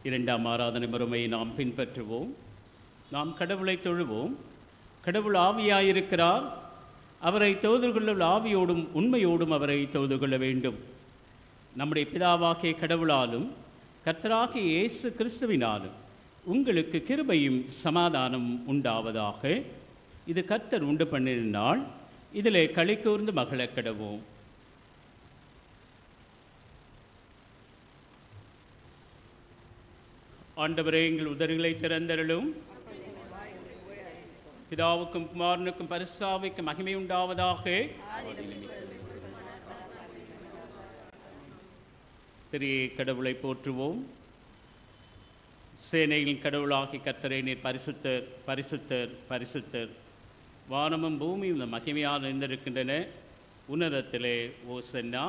இரண்டாம் ஆராதனை முறையை நாம் பின்பற்றுவோம். நாம் கடவுளை தொழுவோம். கடவுள் ஆவியாயிருக்கிறார். அவரை தொழுது கொள்ள ஆவியோடும் உண்மையோடும் அவரை தொழுது கொள்ள வேண்டும். நம்முடைய பிதாவாகிய கடவுளாலும் கர்த்தராகிய இயேசு கிறிஸ்துவினாலும் உங்களுக்கு கிருபையும் சமாதானம் உண்டாவதாக. இது கர்த்தர் உண்டு பண்ணின நாள். இதிலே களி கூர்ந்து மகிழ கடவோம். ஆண்டவரே, எங்கள் உதடுகளை திறந்தருளும். பிதாவுக்கும் குமாரனுக்கும் பரிசுத்த ஆவிக்கும் மகிமை உண்டாவதாக. திரு கடவுளை போற்றுவோம். சேனையின் கடவுளாகி கர்த்தரே, நீர் பரிசுத்தர் பரிசுத்தர் பரிசுத்தர். வானமும் பூமியும் இந்த மகிமையால் இருந்திருக்கின்றன. உன்னதத்திலே ஓசன்னா.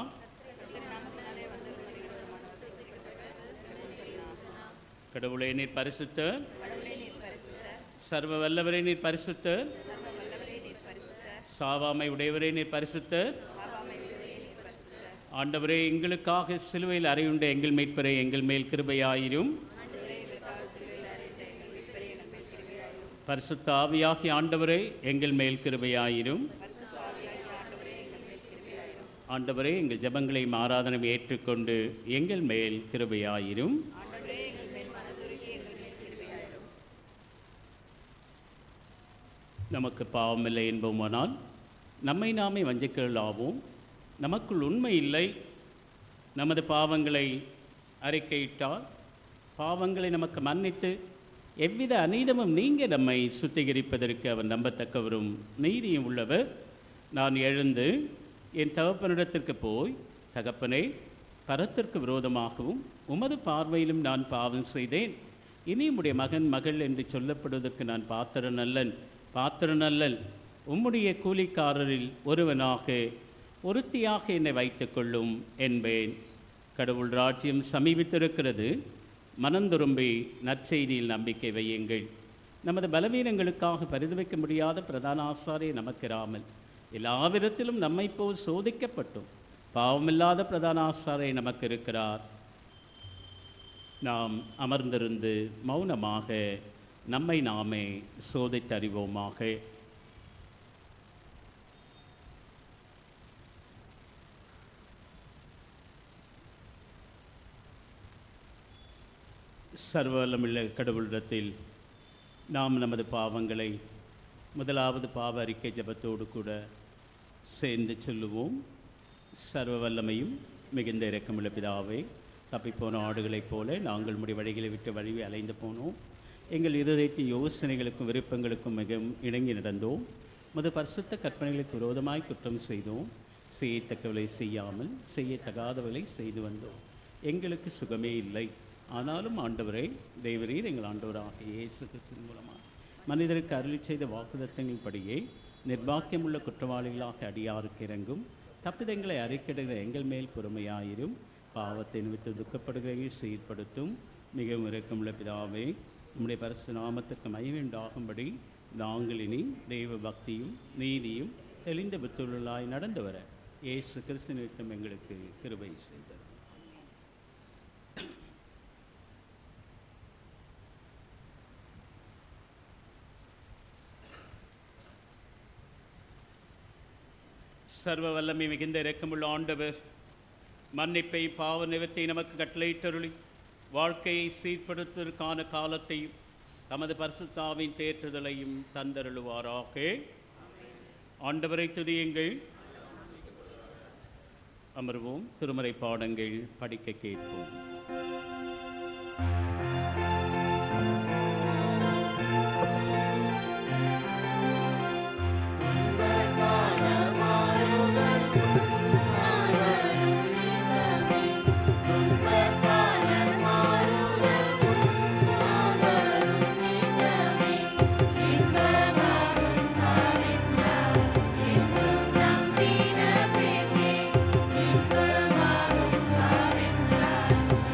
கடவுளே, நீர் பரிசுத்தர். சர்வ வல்லவரே, நீர் பரிசுத்தர். சாவாமை உடையவரே, நீர் பரிசுத்தர். ஆண்டவரே, எங்களுக்காக சிலுவையில் அறையுண்ட எங்கள் மீட்பரே, எங்கள் மேல் கிருபையாயிரும். பரிசுத்த ஆவியாகிய ஆண்டவரே, எங்கள் மேல் கிருபையாயிரும். ஆண்டவரே, எங்கள் ஜெபங்களை ஆராதனை ஏற்றுக்கொண்டு எங்கள் மேல் கிருபையாயிரும். நமக்கு பாவமில்லை என்போமானால் நம்மை நாமே வஞ்சிக்கலாவோம். நமக்குள் உண்மை இல்லை. நமது பாவங்களை அறிக்கையிட்டால் பாவங்களை நமக்கு மன்னித்து எவ்வித அநீதமும் நீங்க நம்மை சுத்திகரிப்பதற்கு அவர் நம்பத்தக்கவரும் நீதியும் உள்ளவர். நான் எழுந்து என் தகப்பனிடத்திற்கு போய், தகப்பனே, பரத்திற்கு விரோதமாகவும் உமது பார்வையிலும் நான் பாவம் செய்தேன். இனி உம்முடைய மகன் மகள் என்று சொல்லப்படுவதற்கு நான் பாத்திரனல்லல். உம்முடைய கூலிக்காரரில் ஒருத்தியாக என்னை வைத்துக்கொள்ளும் என்பேன். கடவுள் ராஜ்யம் சமீபித்திருக்கிறது. மனந்துரும்பி நற்செய்தியில் நம்பிக்கை வையுங்கள். நமது பலவீனங்களுக்காக பரிதவிக்க முடியாத பிரதான ஆசாரியர் நமக்கிராமல் எல்லா விதத்திலும் நம்மை போல் சோதிக்கப்பட்டும் பாவமில்லாத பிரதான ஆசாரியர் நமக்கு இருக்கிறார். நாம் அமர்ந்திருந்து மௌனமாக நம்மை நாமே சோதித்தறிவோமாக. சர்வவல்லமுள்ள கடவுளிடத்தில் நாம் நமது பாவங்களை முதலாவது பாவ அறிக்கை ஜெபத்தோடு கூட சேர்ந்து சொல்லுவோம். சர்வ வல்லமையும் மிகுந்த இரக்கமுள்ள பிதாவே, தப்பிப்போன ஆடுகளைப் போல நாங்கள் உம்முடைய வழிகளை விட்டு வழியை அலைந்து போனோம். எங்கள் இருதயத்தின் யோசனைகளுக்கும் விருப்பங்களுக்கும் மிகவும் இணங்கி நடந்தோம். உமது பரிசுத்த கற்பனைகளுக்கு விரோதமாய் குற்றம் செய்தோம். செய்யத்தக்கவளை செய்யாமல் செய்யத்தகாதவளை செய்து வந்தோம். எங்களுக்கு சுகமே இல்லை. ஆனாலும் ஆண்டவரே, தேவரீர் எங்கள் ஆண்டவராக இயேசு கிறிஸ்துவின் மூலமாக மனிதருக்கு அருளி செய்த வாக்குதத்தங்களின்படியே நிர்பாக்கியமுள்ள குற்றவாளிகளாக அடியாருக்கு இறங்கும். தப்பிதங்களை அறிக்கையிடுகிற எங்கள் மேல் பொறுமையாயிரும். பாவத்தை நிமித்து துக்கப்படுகிறதை சீர்படுத்தும். மிகவும் இரக்கமுள்ள பிதாவே, நம்முடைய பரிசுத்த நாமத்திற்கு மகிமையுண்டாகும்படி நாங்கள் இனி தெய்வ பக்தியும் நீதியும் தெளிந்த புத்துள்ளாய் நடந்து வர இயேசு கிறிஸ்து நிமித்தம் எங்களுக்கு கிருபை செய்தார். சர்வ வல்லமை மிகுந்த இரக்கமுள்ள ஆண்டவர், மன்னிப்பை பாவ நிவர்த்தியை நமக்கு கட்டளையிட்டருளி வாழ்க்கையை சீர்படுத்துவதற்கான காலத்தையும் தமது பரிசுத்தாவின் தேற்றுதலையும் தந்தருளுவாராக. ஆண்டவரை துதியுங்கள். அமர்வோம். திருமறை பாடங்கள் படிக்க கேட்போம்.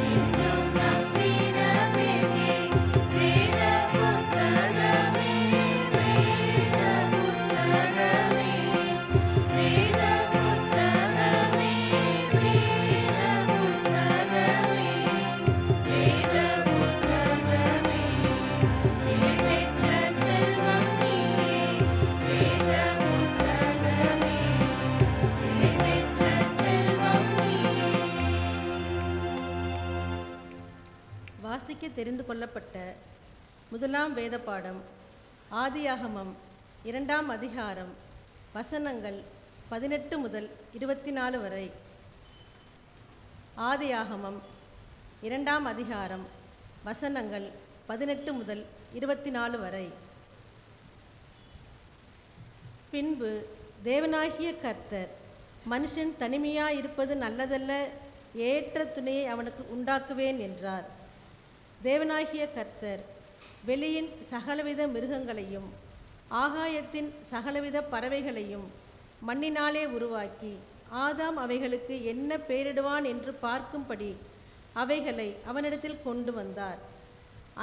Thank you. வாசிக்க தெரிந்து கொள்ளப்பட்ட முதலாம் வேத பாடம் ஆதியாகமம் 2ஆம் அதிகாரம் வசனங்கள் 18 முதல் 24 வரை. ஆதியாகமம் 2ஆம் அதிகாரம் வசனங்கள் 18 முதல் 24 வரை. பின்பு தேவனாகிய கர்த்தர், மனுஷன் தனிமையாயிருப்பது நல்லதல்ல, ஏற்ற துணையை அவனுக்கு உண்டாக்குவேன் என்றார். தேவனாகிய கர்த்தர் வெளியின் சகலவித மிருகங்களையும் ஆகாயத்தின் சகலவித பறவைகளையும் மண்ணினாலே உருவாக்கி, ஆதாம் அவைகளுக்கு என்ன பெயரிடுவான் என்று பார்க்கும்படி அவைகளை அவனிடத்தில் கொண்டு வந்தார்.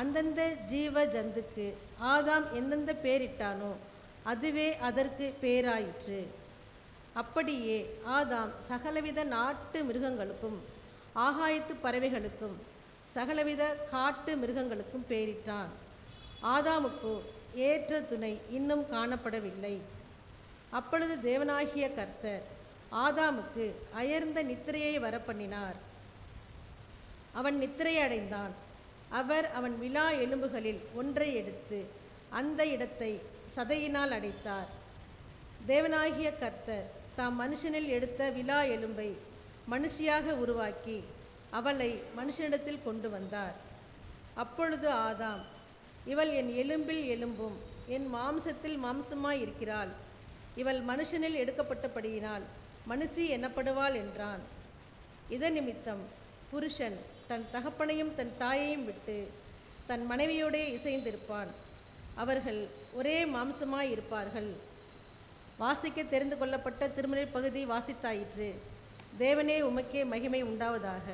அந்தந்த ஜீவ ஜந்துக்கு ஆதாம் எந்தெந்த பெயரிட்டானோ அதுவே அதற்கு பெயராயிற்று. அப்படியே ஆதாம் சகலவித நாட்டு மிருகங்களுக்கும் ஆகாயத்து பறவைகளுக்கும் சகலவித காட்டு மிருகங்களுக்கும் பெயரிட்டான். ஆதாமுக்கு ஏற்ற துணை இன்னும் காணப்படவில்லை. அப்பொழுது தேவனாகிய கர்த்தர் ஆதாமுக்கு அயர்ந்த நித்திரையை வரப்பண்ணினார். அவன் நித்திரை அடைந்தான். அவர் அவன் விலா எலும்புகளில் ஒன்றை எடுத்து அந்த இடத்தை சதையினால் அடைத்தார். தேவனாகிய கர்த்தர் தாம் மனுஷனில் எடுத்த விலா எலும்பை மனுஷியாக உருவாக்கி அவளை மனுஷனிடத்தில் கொண்டு வந்தார். அப்பொழுது ஆதாம், இவள் என் எலும்பில் எலும்பும் என் மாம்சத்தில் மாம்சமாய் இருக்கிறாள். இவள் மனுஷனில் எடுக்கப்பட்டபடியினால் மனுஷி எனப்படுவாள் என்றான். இதன் நிமித்தம் புருஷன் தன் தகப்பனையும் தன் தாயையும் விட்டு தன் மனைவியோடே இசைந்திருப்பான். அவர்கள் ஒரே மாம்சமாய் இருப்பார்கள். வாசிக்க தெரிந்து கொள்ளப்பட்ட திருமறை பகுதி வாசித்தாயிற்று. தேவனே உமக்கே மகிமை உண்டாவதாக.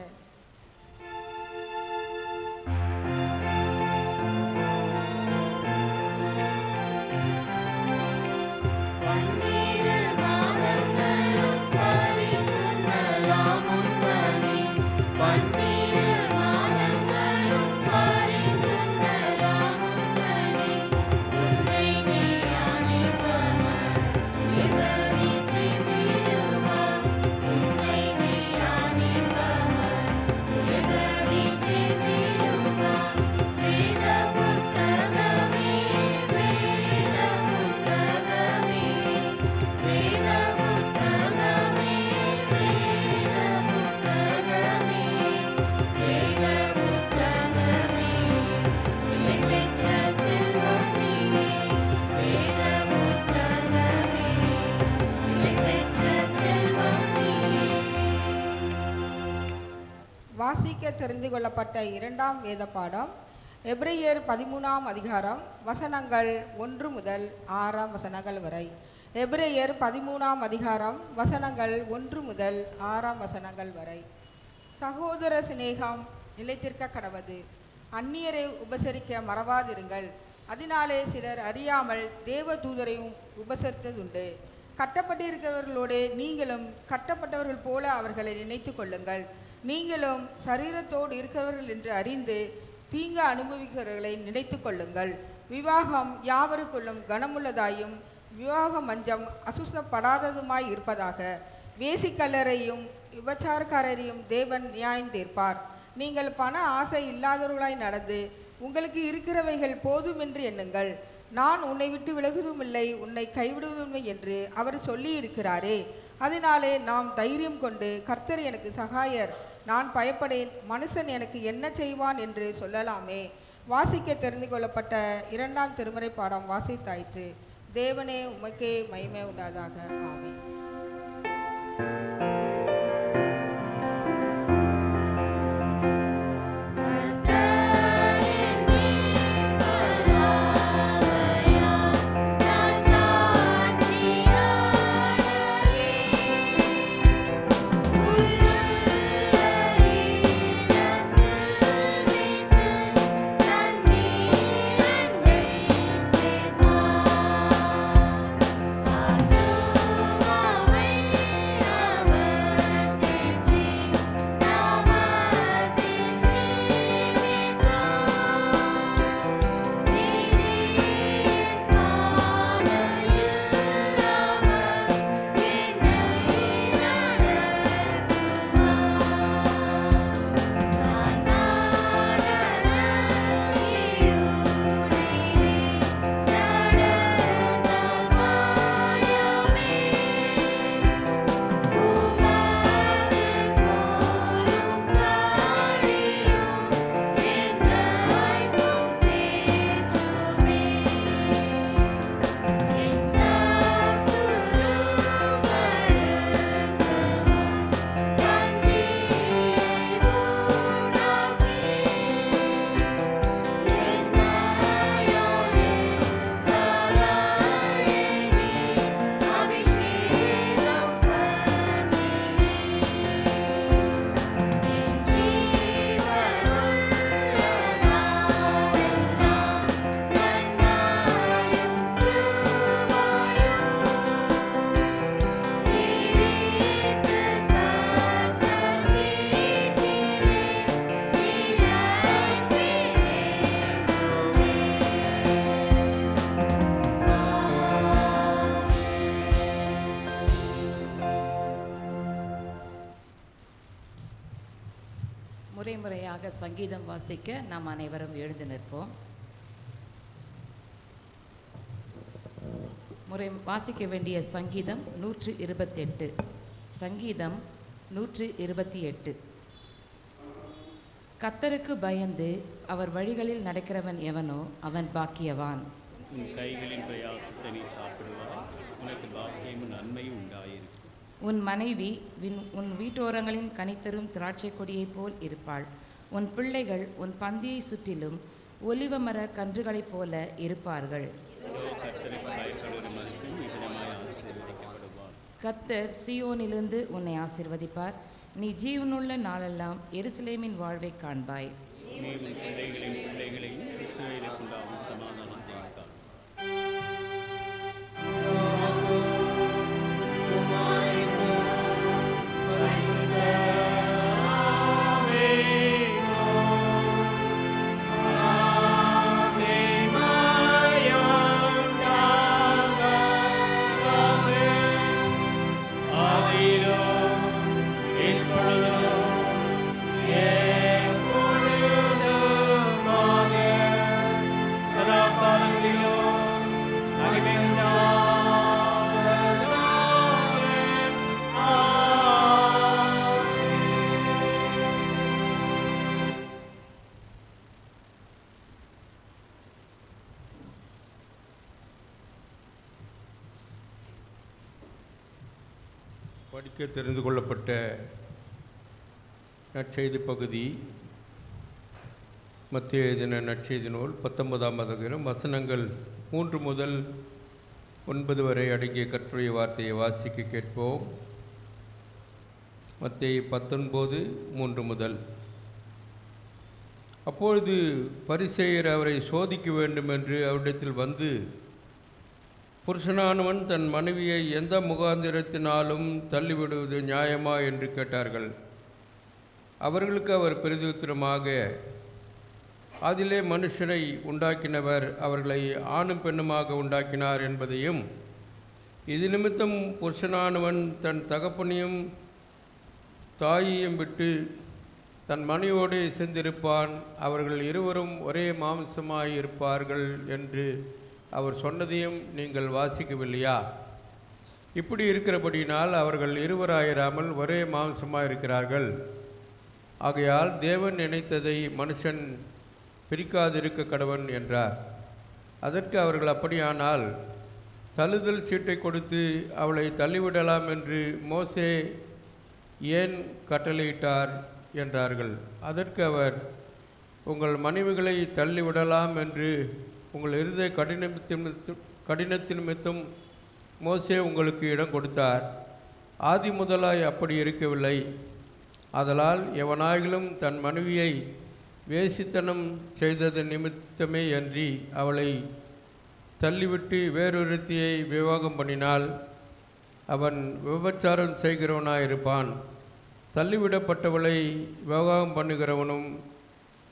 வாசிக்க தெரிந்து கொள்ளப்பட்ட 2ஆம் வேத பாடம் எபிரேயர் 13ஆம் அதிகாரம் வசனங்கள் 1 முதல் 6ஆம் வசனங்கள் வரை. எபிரேயர் 13ஆம் அதிகாரம் வசனங்கள் 1 முதல் 6ஆம் வசனங்கள் வரை. சகோதர சிநேகம் நிலைத்திருக்க கடவது, அந்நியரை உபசரிக்க மறவாதிருங்கள். அதனாலே சிலர் அறியாமல் தேவ தூதரையும் உபசரித்ததுண்டு. கட்டப்பட்டிருக்கிறவர்களோடு நீங்களும் கட்டப்பட்டவர்கள் போல அவர்களை நினைத்து கொள்ளுங்கள். நீங்களும் சரீரத்தோடு இருக்கிறவர்கள் என்று அறிந்து தீங்கு அனுபவிக்கிறவர்களை நினைத்து கொள்ளுங்கள். விவாகம் யாவருக்குள்ளும் கனமுள்ளதாயும் விவாக மஞ்சம் அசுசப்படாததுமாய் இருப்பதாக. வேசிக்கல்லரையும் விபச்சாரக்காரரையும் தேவன் நியாயந்தீர்ப்பார். நீங்கள் பண ஆசை இல்லாதவர்களாய் நடந்து உங்களுக்கு இருக்கிறவைகள் போதுமென்று எண்ணுங்கள். நான் உன்னை விட்டு விலகுவதுமில்லை, உன்னை கைவிடுவதுமில்லை என்று அவர் சொல்லி இருக்கிறாரே. அதனாலே நாம் தைரியம் கொண்டு, கர்த்தர் எனக்கு சகாயர், நான் பயப்படேன், மனுஷன் எனக்கு என்ன செய்வான் என்று சொல்லலாமே. வாசிக்க தெரிந்து கொள்ளப்பட்ட 2ஆம் திருமறை பாடம் வாசித்தாயிற்று. தேவனே உமக்கே மகிமை உண்டாதாக. ஆமென். Amen. முறையாக சங்கீதம் வாசிக்க நாம் அனைவரும் எழுந்து நிற்போம். வாசிக்க வேண்டிய சங்கீதம் 128. சங்கீதம் 128. கர்த்தருக்கு பயந்து அவர் வழிகளில் நடக்கிறவன் எவனோ அவன் பாக்கியவான். உன் கைகளின் பிரயாசத்தை நீ சாப்பிடுவாய், உனக்கு பாக்கியமும் நன்மையும் உண்டாயிருக்கும். உன் மனைவி உன் வீட்டோரங்களின் கனித்தரும் திராட்சை கொடியைப் போல் இருப்பாள். உன் பிள்ளைகள் உன் பந்தியை சுற்றிலும் ஒலிவ மர கன்றுகளைப் போல இருப்பார்கள். கர்த்தர் சீயோனிலிருந்து உன்னை ஆசீர்வதிப்பார். நீ ஜீவனுள்ள நாளெல்லாம் எருசலேமின் வாழ்வை காண்பாய். படிக்க தெரிந்து கொள்ளப்பட்ட நற்செய்தி பகுதி மத்திய எழுதின நற்செய்தி நூல் 19ஆம் அதிகாரம் வசனங்கள் 3 முதல் 9 வரை அடங்கிய கர்த்தருடைய வார்த்தையை வாசிக்க கேட்போம். மத்தேயு 19:3 முதல். அப்பொழுது பரிசேயர் அவரை சோதிக்க வேண்டும் என்று அவரிடத்தில் வந்து, புருஷனானவன் தன் மனைவியை எந்த முகாந்திரத்தினாலும் தள்ளிவிடுவது நியாயமா என்று கேட்டார்கள். அவர்களுக்கு அவர் பிரதியுத்தரமாக, அதிலே மனுஷனை உண்டாக்கினவர் அவர்களை ஆணும் பெண்ணுமாக உண்டாக்கினார் என்பதையும், இது நிமித்தம் புருஷனானவன் தன் தகப்பனையும் தாயையும் விட்டு தன் மனைவியோடு சேர்ந்திருப்பான், அவர்கள் இருவரும் ஒரே மாம்சமாய் இருப்பார்கள் என்று அவர் சொன்னதையும் நீங்கள் வாசிக்கவில்லையா? இப்படி இருக்கிறபடியினால் அவர்கள் இருவராயிராமல் ஒரே மாம்சமாக இருக்கிறார்கள். ஆகையால் தேவன் நினைத்ததை மனுஷன் பிரிக்காதிருக்க கடவன் என்றார். அதற்கு அவர்கள், அப்படியானால் தள்ளுதல் சீட்டை கொடுத்து அவளை தள்ளிவிடலாம் என்று மோசே ஏன் கட்டளையிட்டார் என்றார்கள். அதற்கு அவர், உங்கள் மனைவிகளை தள்ளிவிடலாம் என்று உங்கள் இருதய கடினத்தின் நிமித்தம் மோசே உங்களுக்கு இடம் கொடுத்தார். ஆதி முதலாய் அப்படி இருக்கவில்லை. ஆதலால் எவனாயிலும் தன் மனைவியை வேசித்தனம் செய்தது நிமித்தமே அன்றி அவளை தள்ளிவிட்டு வேறொருத்தியை விவாகம் பண்ணினால் அவன் விபச்சாரம் செய்கிறவனாயிருப்பான். தள்ளிவிடப்பட்டவளை விவாகம் பண்ணுகிறவனும்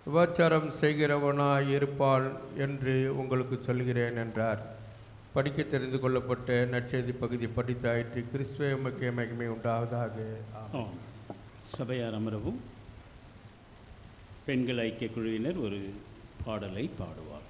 விபச்சாரம் செய்கிறவனாயிருப்பாள் என்று உங்களுக்கு சொல்கிறேன் என்றார். படிக்க தெரிந்து கொள்ளப்பட்ட நற்செய்தி பகுதி படித்தாயிற்று. கிறிஸ்துவே உமக்கே மகிமை உண்டாவதாக. சபையார் அமரவும். பெண்கள் ஐக்கிய குழுவினர் ஒரு பாடலை பாடுவார்கள்.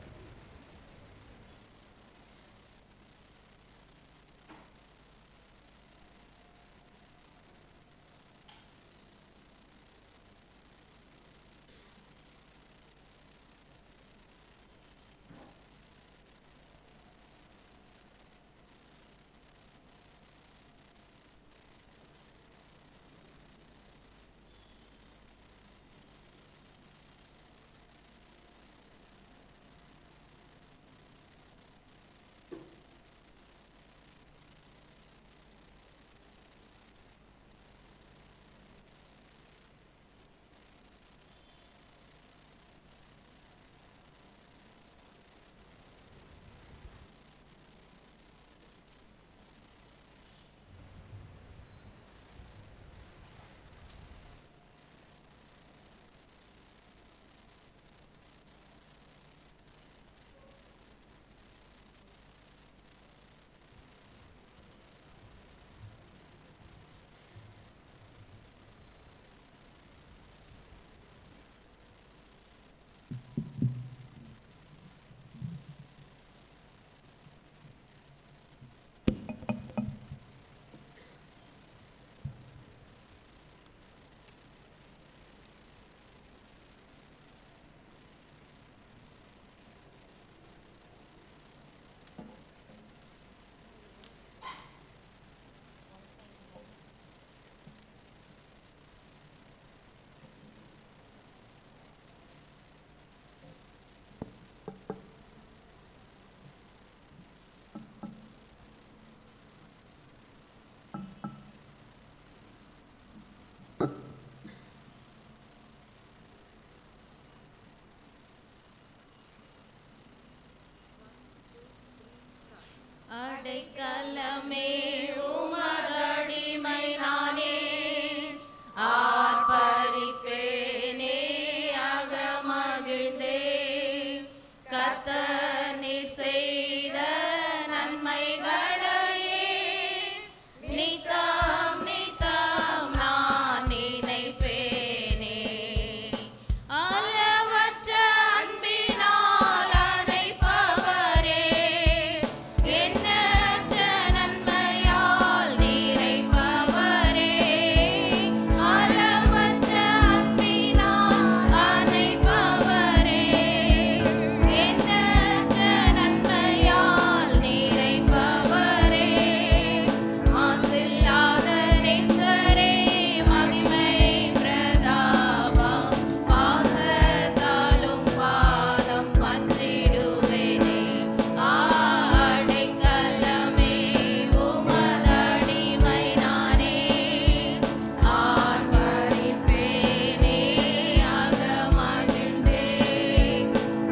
அடைக்கலமே உமதடிமை நானே, ஆர்ப்பரிப்பேனே அகமகிழ்ந்தே. கர்த்தர் நீர் செய்த நன்மைகளையே நித்தம் நித்தம் நான் நினைப்பேனே. அளவற்ற அன்பினால் அணைப்பவரே, எண்ணற்ற நன்மையால் நிறைப்பவரே. அளவற்ற அன்பினால் அணைப்பவரே, எண்ணற்ற நன்மையால் நிறைப்பவரே. மாசில்லாத நேசரே, மகிமை பிரதாபம் பாசத்தாலும் பாதம் பற்றிடுவேனே. அடைக்கலமே உமதடிமை நானே, ஆர்ப்பரிப்பேனே அகமகிழ்ந்தே.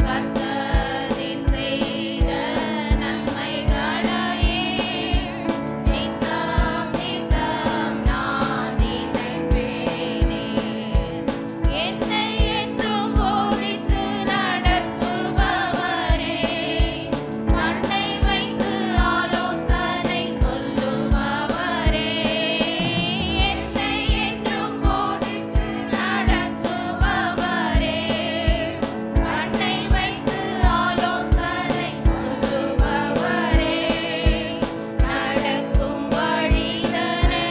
கர்த்தர் நீர் செய்த நன்மைகளையே நித்தம் நித்தம் நான் நினைப்பேனே. என்னை என்றும் போதித்து நடத்துபவரே, கண்ணை வைத்து ஆலோசனை சொல்லுபவரே. என்னை என்றும் போதித்து நடத்துபவரே, கண்ணை வைத்து ஆலோசனை சொல்லுபவரே. நடக்கும் வழிதனை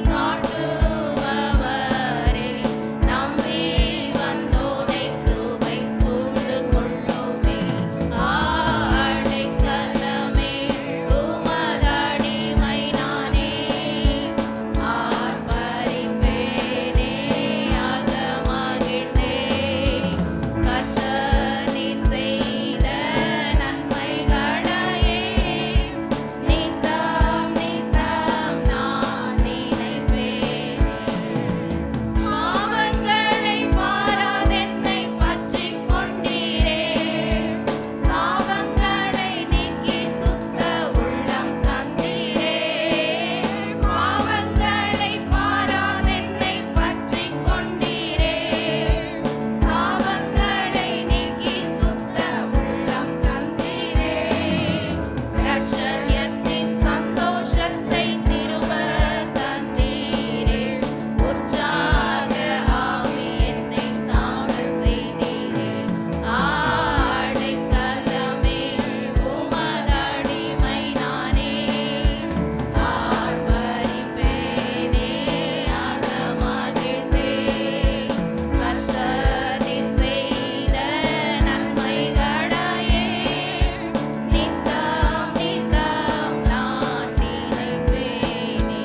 காட்டுபவரே, நம்பி வந்தோரை கிருபை சூழ்ந்து கொள்ளுமே. அடைக்கலமே உமதடிமை நானே, ஆர்ப்பரிப்பேனே அகமகிழ்ந்தே. கர்த்தர் நீர் செய்த நன்மைகளையே நித்தம் நித்தம் நான் நினைப்பேனே. பாவங்களை பாராதென்னை பற்றிக் கொண்டீரே, சாபங்களை நீக்கி சுத்த உள்ளம் தந்தீரே. பாவங்களை பாராதென்னை பற்றிக் கொண்டீரே, சாபங்களை நீக்கி சுத்த உள்ளம் தந்தீரே. லட்சயத்தின் சந்தோஷத்தை திரும்ப தந்தீரே, உற்சாக ஆவி என்னை தாழ செய்தீரே. அடைக்கலமே உமதடிமை நானே, ஆர்ப்பரிப்பேனே அகமகிழ்ந்தே. கர்த்தர் நீர் செய்த நன்மைகளையே நித்தம் நித்தம் நான் நினைப்பேனே.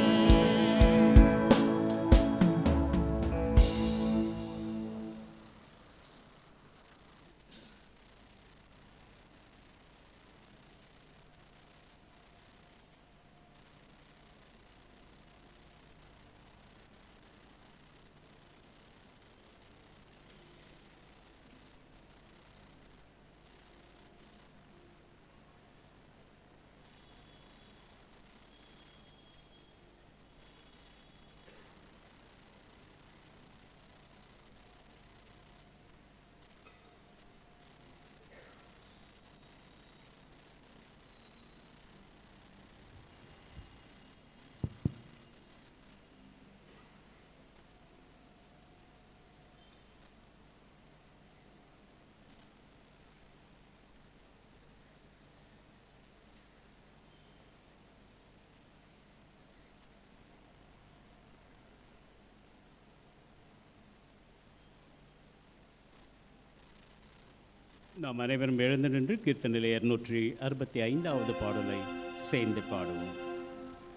நாம் அனைவரும் எழுந்து நின்று கீர்த்தனை 265வது பாடலை சேர்ந்து பாடுவோம்.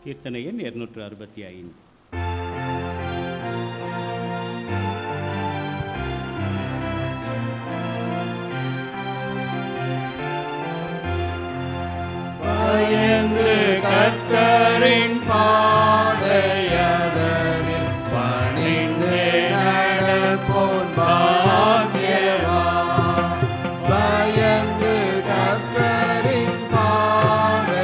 கீர்த்தனை எண் 265. பயந்து கர்த்தரின் பாதையதனில் பணிந்து நடப்போன் பாக்கியவான். பயந்து கர்த்தரின் பாதையதனில்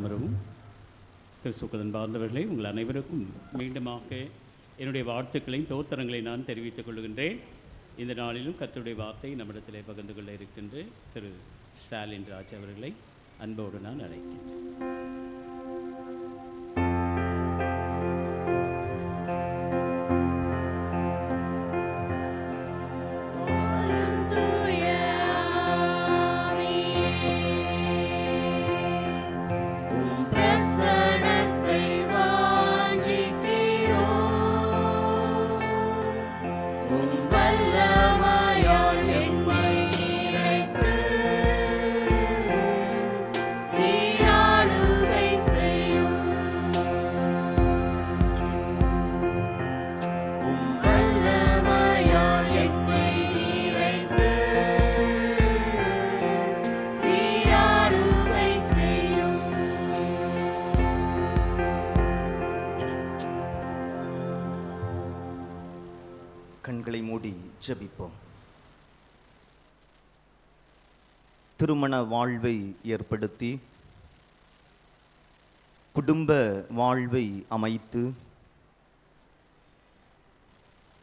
அமரவும். கிறிஸ்துக்கள் பார்ந்தவர்களே, உங்கள் அனைவருக்கும் மீண்டுமாக என்னுடைய வாழ்த்துக்களையும் தோத்திரங்களை நான் தெரிவித்துக் கொள்கின்றேன். இந்த நாளிலும் கர்த்தருடைய வார்த்தை நம்மிடத்திலே பகிர்ந்து கொள்ள இருக்கின்ற திரு ஸ்டாலின் ராஜ் அவர்களை அன்போடு நான் அழைக்கின்றேன். கண்களை மூடி ஜெபிப்போம். திருமண வாழ்வை ஏற்படுத்தி குடும்ப வாழ்வை அமைத்து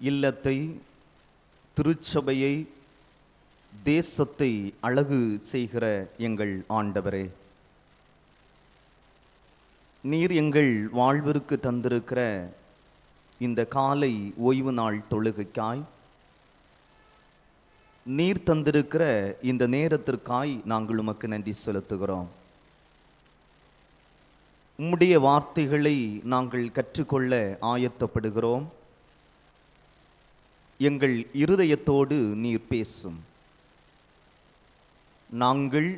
இல்லத்தை, திருச்சபையை, தேசத்தை அழகு செய்கிற எங்கள் ஆண்டவரே, நீர் எங்கள் வாழ்விற்கு தந்திருக்கிற இந்த காலை ஓய்வு நாள் தொழுகைக்காய், நீர் தந்திருக்கிற இந்த நேரத்திற்காய் நாங்கள் உமக்கு நன்றி செலுத்துகிறோம். உம்முடைய வார்த்தைகளை நாங்கள் கற்றுக்கொள்ள ஆயத்தப்படுகிறோம். எங்கள் இருதயத்தோடு நீர் பேசும். நாங்கள்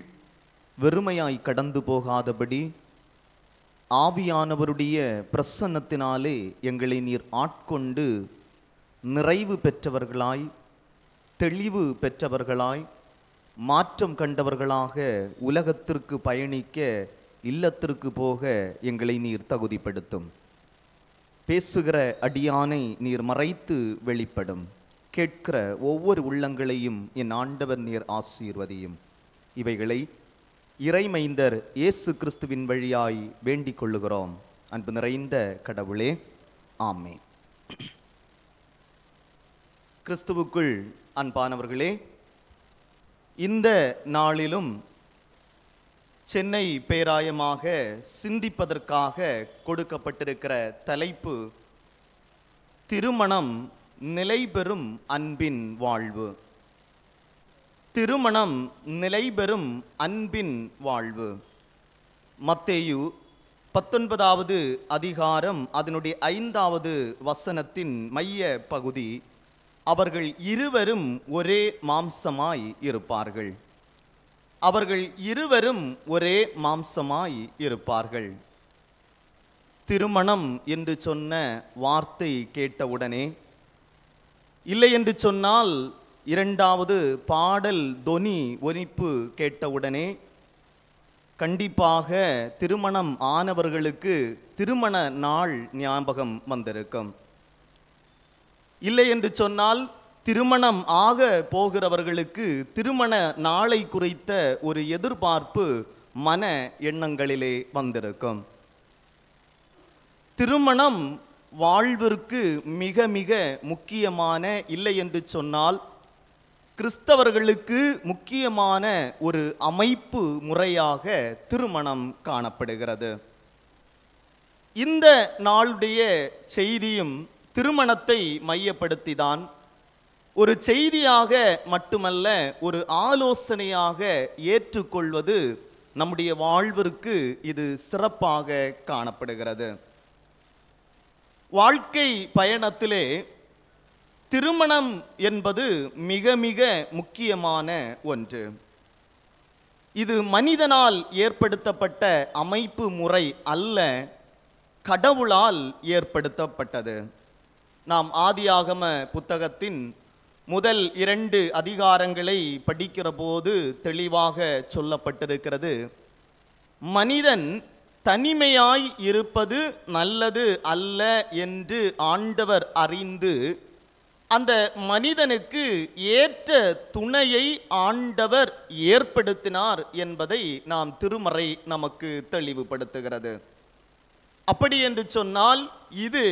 வெறுமையாய் கடந்து போகாதபடி ஆவியானவருடைய பிரசன்னத்தினாலே எங்களை நீர் ஆட்கொண்டு நிறைவு பெற்றவர்களாய், தெளிவு பெற்றவர்களாய், மாற்றம் கண்டவர்களாக உலகத்திற்கு பயணிக்க, இல்லத்திற்கு போக எங்களை நீர் தகுதிப்படுத்தும். பேசுகிற அடியானை நீர் மறைத்து வெளிப்படும். கேட்கிற ஒவ்வொரு உள்ளங்களையும் என் ஆண்டவர் நீர் ஆசீர்வதியும். இவைகளை இறைமைந்தர் இயேசு கிறிஸ்துவின் வழியாய் வேண்டிக் கொள்ளுகிறோம். அன்பு நிறைந்த கடவுளே, ஆமென். கிறிஸ்துவுக்குள் அன்பானவர்களே, இந்த நாளிலும் சென்னை பேராயமாக சிந்திப்பதற்காக கொடுக்கப்பட்டிருக்கிற தலைப்பு திருமணம் நிலைபெறும் அன்பின் வாழ்வு. திருமணம் நிலைபெறும் அன்பின் வாழ்வு. மத்தேயு 19வது அதிகாரம் அதனுடைய 5வது வசனத்தின் மைய பகுதி, அவர்கள் இருவரும் ஒரே மாம்சமாய் இருப்பார்கள். அவர்கள் இருவரும் ஒரே மாம்சமாய் இருப்பார்கள். திருமணம் என்று சொன்ன வார்த்தை கேட்டவுடனே, இல்லை என்று சொன்னால் இரண்டாவது பாடல் தொனி ஒலிப்பு கேட்டவுடனே கண்டிப்பாக திருமணம் ஆனவர்களுக்கு திருமண நாள் ஞாபகம் வந்திருக்கும். இல்லை என்று சொன்னால் திருமணம் ஆக போகிறவர்களுக்கு திருமண நாளை குறித்த ஒரு எதிர்பார்ப்பு மன எண்ணங்களிலே வந்திருக்கும். திருமணம் வாழ்விற்கு மிக மிக முக்கியமான, இல்லை என்று சொன்னால் கிறிஸ்தவர்களுக்கு முக்கியமான ஒரு அமைப்பு முறையாக திருமணம் காணப்படுகிறது. இந்த நாளுடைய செய்தியும் திருமணத்தை மையப்படுத்திதான், ஒரு செய்தியாக மட்டுமல்ல, ஒரு ஆலோசனையாக ஏற்றுக்கொள்வது நம்முடைய வாழ்விற்கு இது சிறப்பாக காணப்படுகிறது. வாழ்க்கை பயணத்திலே திருமணம் என்பது மிக மிக முக்கியமான ஒன்று. இது மனிதனால் ஏற்படுத்தப்பட்ட அமைப்பு முறை அல்ல, கடவுளால் ஏற்படுத்தப்பட்டது. நாம் ஆதியாகம புத்தகத்தின் முதல் 2 அதிகாரங்களை படிக்கிற போது தெளிவாக சொல்லப்பட்டிருக்கிறது. மனிதன் தனிமையாய் இருப்பது நல்லது அல்ல என்று ஆண்டவர் அறிந்து அந்த மனிதனுக்கு ஏற்ற துணையை ஆண்டவர் ஏற்படுத்தினார் என்பதை நாம் திருமறை நமக்கு தெளிவுபடுத்துகிறது. அப்படி என்று சொன்னால் இது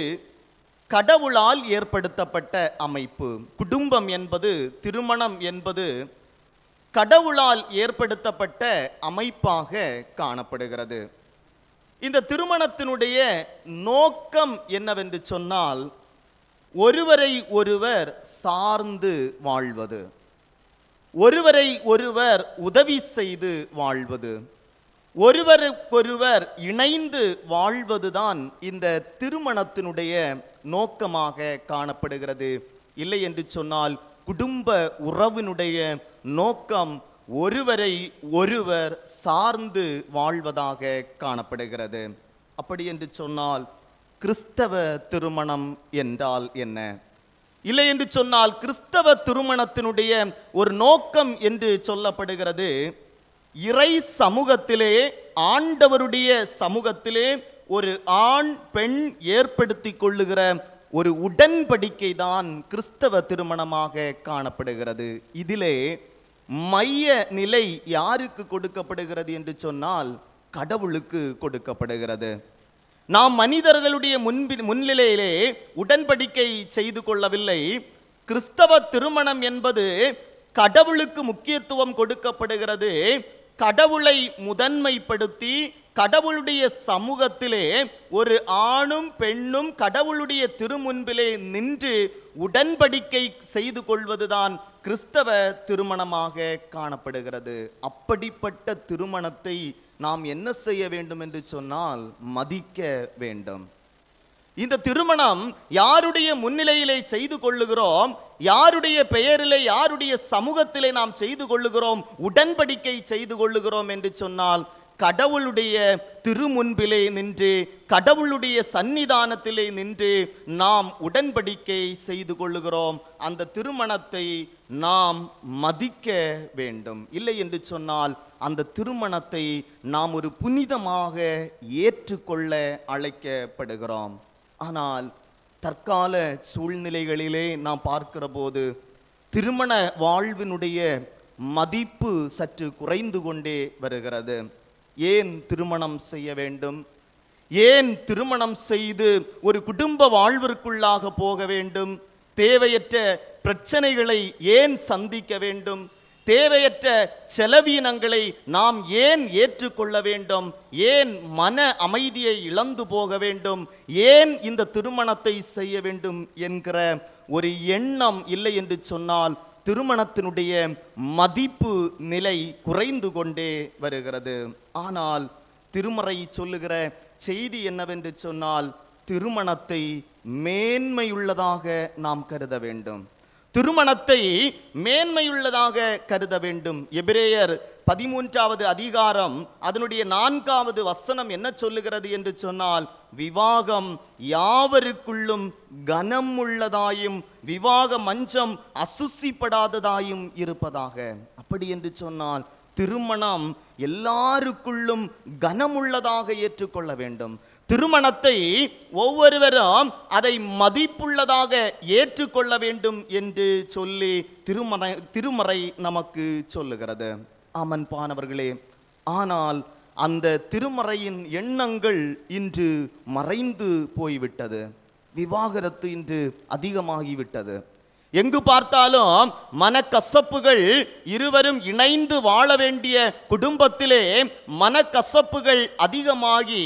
கடவுளால் ஏற்படுத்தப்பட்ட அமைப்பு. குடும்பம் என்பது, திருமணம் என்பது கடவுளால் ஏற்படுத்தப்பட்ட அமைப்பாக காணப்படுகிறது. இந்த திருமணத்தினுடைய நோக்கம் என்னவென்று சொன்னால், ஒருவரை ஒருவர் சார்ந்து வாழ்வது, ஒருவரை ஒருவர் உதவி செய்து வாழ்வது, ஒருவருக்கொருவர் இணைந்து வாழ்வதுதான் இந்த திருமணத்தினுடைய நோக்கமாக காணப்படுகிறது. இல்லை என்று சொன்னால் குடும்ப உறவினுடைய நோக்கம் ஒருவரை ஒருவர் சார்ந்து வாழ்வதாக காணப்படுகிறது. அப்படி என்று சொன்னால் கிறிஸ்தவ திருமணம் என்றால் என்ன? இல்லை என்று சொன்னால் கிறிஸ்தவ திருமணத்தினுடைய ஒரு நோக்கம் என்று சொல்லப்படுகிறது, இறை சமூகத்திலே, ஆண்டவருடைய சமூகத்திலே ஒரு ஆண் பெண் ஏற்படுத்தி கொள்ளுகிற ஒரு உடன்படிக்கை தான் கிறிஸ்தவ திருமணமாக காணப்படுகிறது. இதிலே மைய நிலை யாருக்கு கொடுக்கப்படுகிறது என்று சொன்னால் கடவுளுக்கு கொடுக்கப்படுகிறது. நாம் மனிதர்களுடைய முன்னிலையிலே உடன்படிக்கை செய்து கொள்ளவில்லை. கிறிஸ்தவ திருமணம் என்பது கடவுளுக்கு முக்கியத்துவம் கொடுக்கப்படுகிறது. கடவுளை முதன்மைப்படுத்தி கடவுளுடைய சமூகத்திலே ஒரு ஆணும் பெண்ணும் கடவுளுடைய திருமுன்பிலே நின்று உடன்படிக்கை செய்து கொள்வதுதான் கிறிஸ்தவ திருமணமாக காணப்படுகிறது. அப்படிப்பட்ட திருமணத்தை நாம் என்ன செய்ய வேண்டும் என்று சொன்னால் மதிக்க வேண்டும். இந்த திருமணம் யாருடைய முன்னிலையிலே செய்து கொள்ளுகிறோம், யாருடைய பெயரிலே, யாருடைய சமூகத்திலே நாம் செய்து கொள்ளுகிறோம், உடன்படிக்கை செய்து கொள்ளுகிறோம் என்று சொன்னால் கடவுளுடைய திருமுன்பிலே நின்று, கடவுளுடைய சன்னிதானத்திலே நின்று நாம் உடன்படிக்கை செய்து கொள்ளுகிறோம். அந்த திருமணத்தை நாம் மதிக்க வேண்டும். இல்லை என்று சொன்னால் அந்த திருமணத்தை நாம் ஒரு புனிதமாக ஏற்றுக்கொள்ள அழைக்கப்படுகிறோம். ஆனால் தற்கால சூழ்நிலைகளிலே நாம் பார்க்கிற போது திருமண வாழ்வினுடைய மதிப்பு சற்று குறைந்து கொண்டே வருகிறது. ஏன் திருமணம் செய்ய வேண்டும்? ஏன் திருமணம் செய்து ஒரு குடும்ப வாழ்விற்குள்ளாக போக வேண்டும்? தேவையற்ற பிரச்சனைகளை ஏன் சந்திக்க வேண்டும்? தேவையற்ற செலவீனங்களை நாம் ஏன் ஏற்றுக்கொள்ள வேண்டும்? ஏன் மன அமைதியை இழந்து போக வேண்டும்? ஏன் இந்த திருமணத்தை செய்ய வேண்டும் என்கிற ஒரு எண்ணம் இல்லை என்று சொன்னால் திருமணத்தினுடைய மதிப்பு நிலை குறைந்து கொண்டே வருகிறது. ஆனால் திருமறை சொல்லுகிற செய்தி என்னவென்று சொன்னால் திருமணத்தை மேன்மையுள்ளதாக நாம் கருத வேண்டும். திருமணத்தை மேன்மையுள்ளதாக கருத வேண்டும். எபிரேயர் 13வது அதிகாரம் அதனுடைய 4வது வசனம் என்ன சொல்லுகிறது என்று சொன்னால், விவாகம் யாவருக்குள்ளும் கனம் உள்ளதாயும் விவாக மஞ்சம் அசுசிப்படாததாயும் இருப்பதாக. அப்படி என்று சொன்னால் திருமணம் எல்லாருக்குள்ளும் கனமுள்ளதாக ஏற்றுக்கொள்ள வேண்டும். திருமணத்தை ஒவ்வொருவரும் அதை மதிப்புள்ளதாக ஏற்றுக்கொள்ள வேண்டும் என்று சொல்லி திருமறை நமக்கு சொல்லுகிறது. ஆமன்பானவர்களே, ஆனால் அந்த திருமறையின் எண்ணங்கள் இன்று மறைந்து போய்விட்டது. விவாகரத்து இன்று அதிகமாகிவிட்டது. எங்கு பார்த்தாலும் மனக்கசப்புகள், இருவரும் இணைந்து வாழ வேண்டிய குடும்பத்திலே மனக்கசப்புகள் அதிகமாகி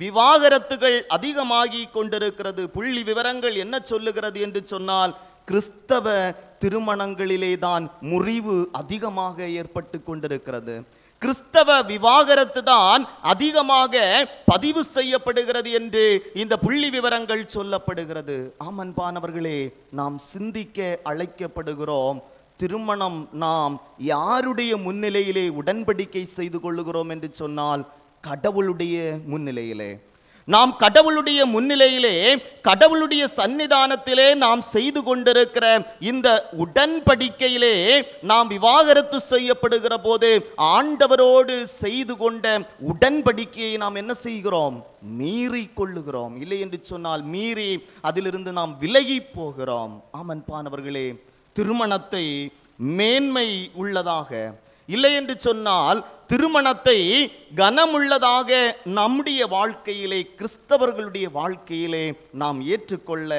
விவாகரத்துகள் அதிகமாகி கொண்டிருக்கிறது. புள்ளி விவரங்கள் என்ன சொல்லுகிறது என்று சொன்னால் கிறிஸ்தவ திருமணங்களிலே தான் முறிவு அதிகமாக ஏற்பட்டு கொண்டிருக்கிறது. கிறிஸ்தவ விவாகரத்து தான் அதிகமாக பதிவு செய்யப்படுகிறது என்று இந்த புள்ளி விவரங்கள் சொல்லப்படுகிறது. ஆமன்பானவர்களே, நாம் சிந்திக்க அழைக்கப்படுகிறோம். திருமணம் நாம் யாருடைய முன்னிலையிலே உடன்படிக்கை செய்து கொள்ளுகிறோம் என்று சொன்னால் கடவுளுடைய முன்னிலையிலே. நாம் கடவுளுடைய முன்னிலையிலே, கடவுளுடைய சன்னிதானத்திலே நாம் செய்து கொண்டிருக்கிற இந்த உடன்படிக்கையிலே நாம் விவாகரத்து செய்யப்படுகிற போது ஆண்டவரோடு செய்து கொண்ட உடன்படிக்கையை நாம் என்ன செய்கிறோம்? மீறி கொள்ளுகிறோம். இல்லை என்று சொன்னால் மீறி அதிலிருந்து நாம் விலகி போகிறோம். ஆமன்பானவர்களே, திருமணத்தை மேன்மை உள்ளதாக, இல்லை என்று சொன்னால் திருமணத்தை கனமுள்ளதாக நம்முடைய வாழ்க்கையிலே, கிறிஸ்தவர்களுடைய வாழ்க்கையிலே நாம் ஏற்றுக்கொள்ள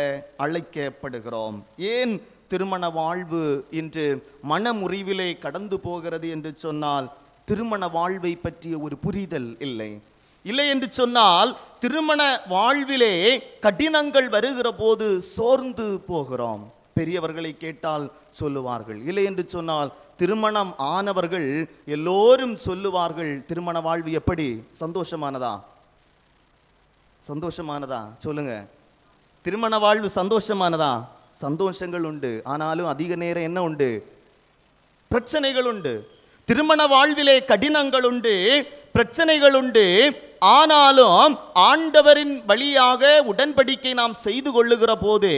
அழைக்கப்படுகிறோம். ஏன் திருமண வாழ்வு இன்று மனமுறிவிலே கடந்து போகிறது என்று சொன்னால் திருமண வாழ்வை பற்றிய ஒரு புரிதல் இல்லை. இல்லை என்று சொன்னால் திருமண வாழ்விலே கடினங்கள் வருகிற போது சோர்ந்து போகிறோம். பெரியவர்களை கேட்டால் சொல்லுவார்கள். இல்லை என்று சொன்னால் திருமணம் ஆனவர்கள் எல்லோரும் சொல்லுவார்கள், திருமண வாழ்வு எப்படி? சந்தோஷமானதா? சந்தோஷமானதா? சொல்லுங்க. திருமண வாழ்வு சந்தோஷமானதா? சந்தோஷங்கள் உண்டு, ஆனாலும் அதிக நேரம் என்ன உண்டு? பிரச்சனைகள் உண்டு. திருமண வாழ்விலே கடினங்கள் உண்டு, பிரச்சனைகள் உண்டு. ஆனாலும் ஆண்டவரின் வழியாக உடன்படிக்கை நாம் செய்து கொள்ளுகிற போது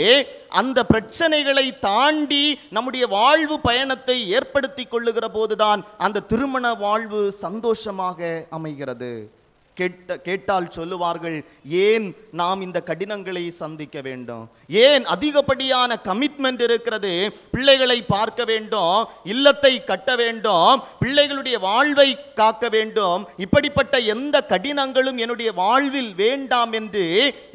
அந்த பிரச்சனைகளை தாண்டி நம்முடைய வாழ்வு பயணத்தை ஏற்படுத்தி கொள்ளுகிற போதுதான் அந்த திருமண வாழ்வு சந்தோஷமாக அமைகிறது. கேட்டால் சொல்லுவார்கள், ஏன் நாம் இந்த கடினங்களை சந்திக்க வேண்டும்? ஏன் அதிகப்படியான கமிட்மெண்ட் இருக்கிறது? பிள்ளைகளை பார்க்க வேண்டும், இல்லத்தை கட்ட வேண்டும், பிள்ளைகளுடைய வாழ்வை காக்க வேண்டும், இப்படிப்பட்ட எந்த கடினங்களும் என்னுடைய வாழ்வில் வேண்டாம் என்று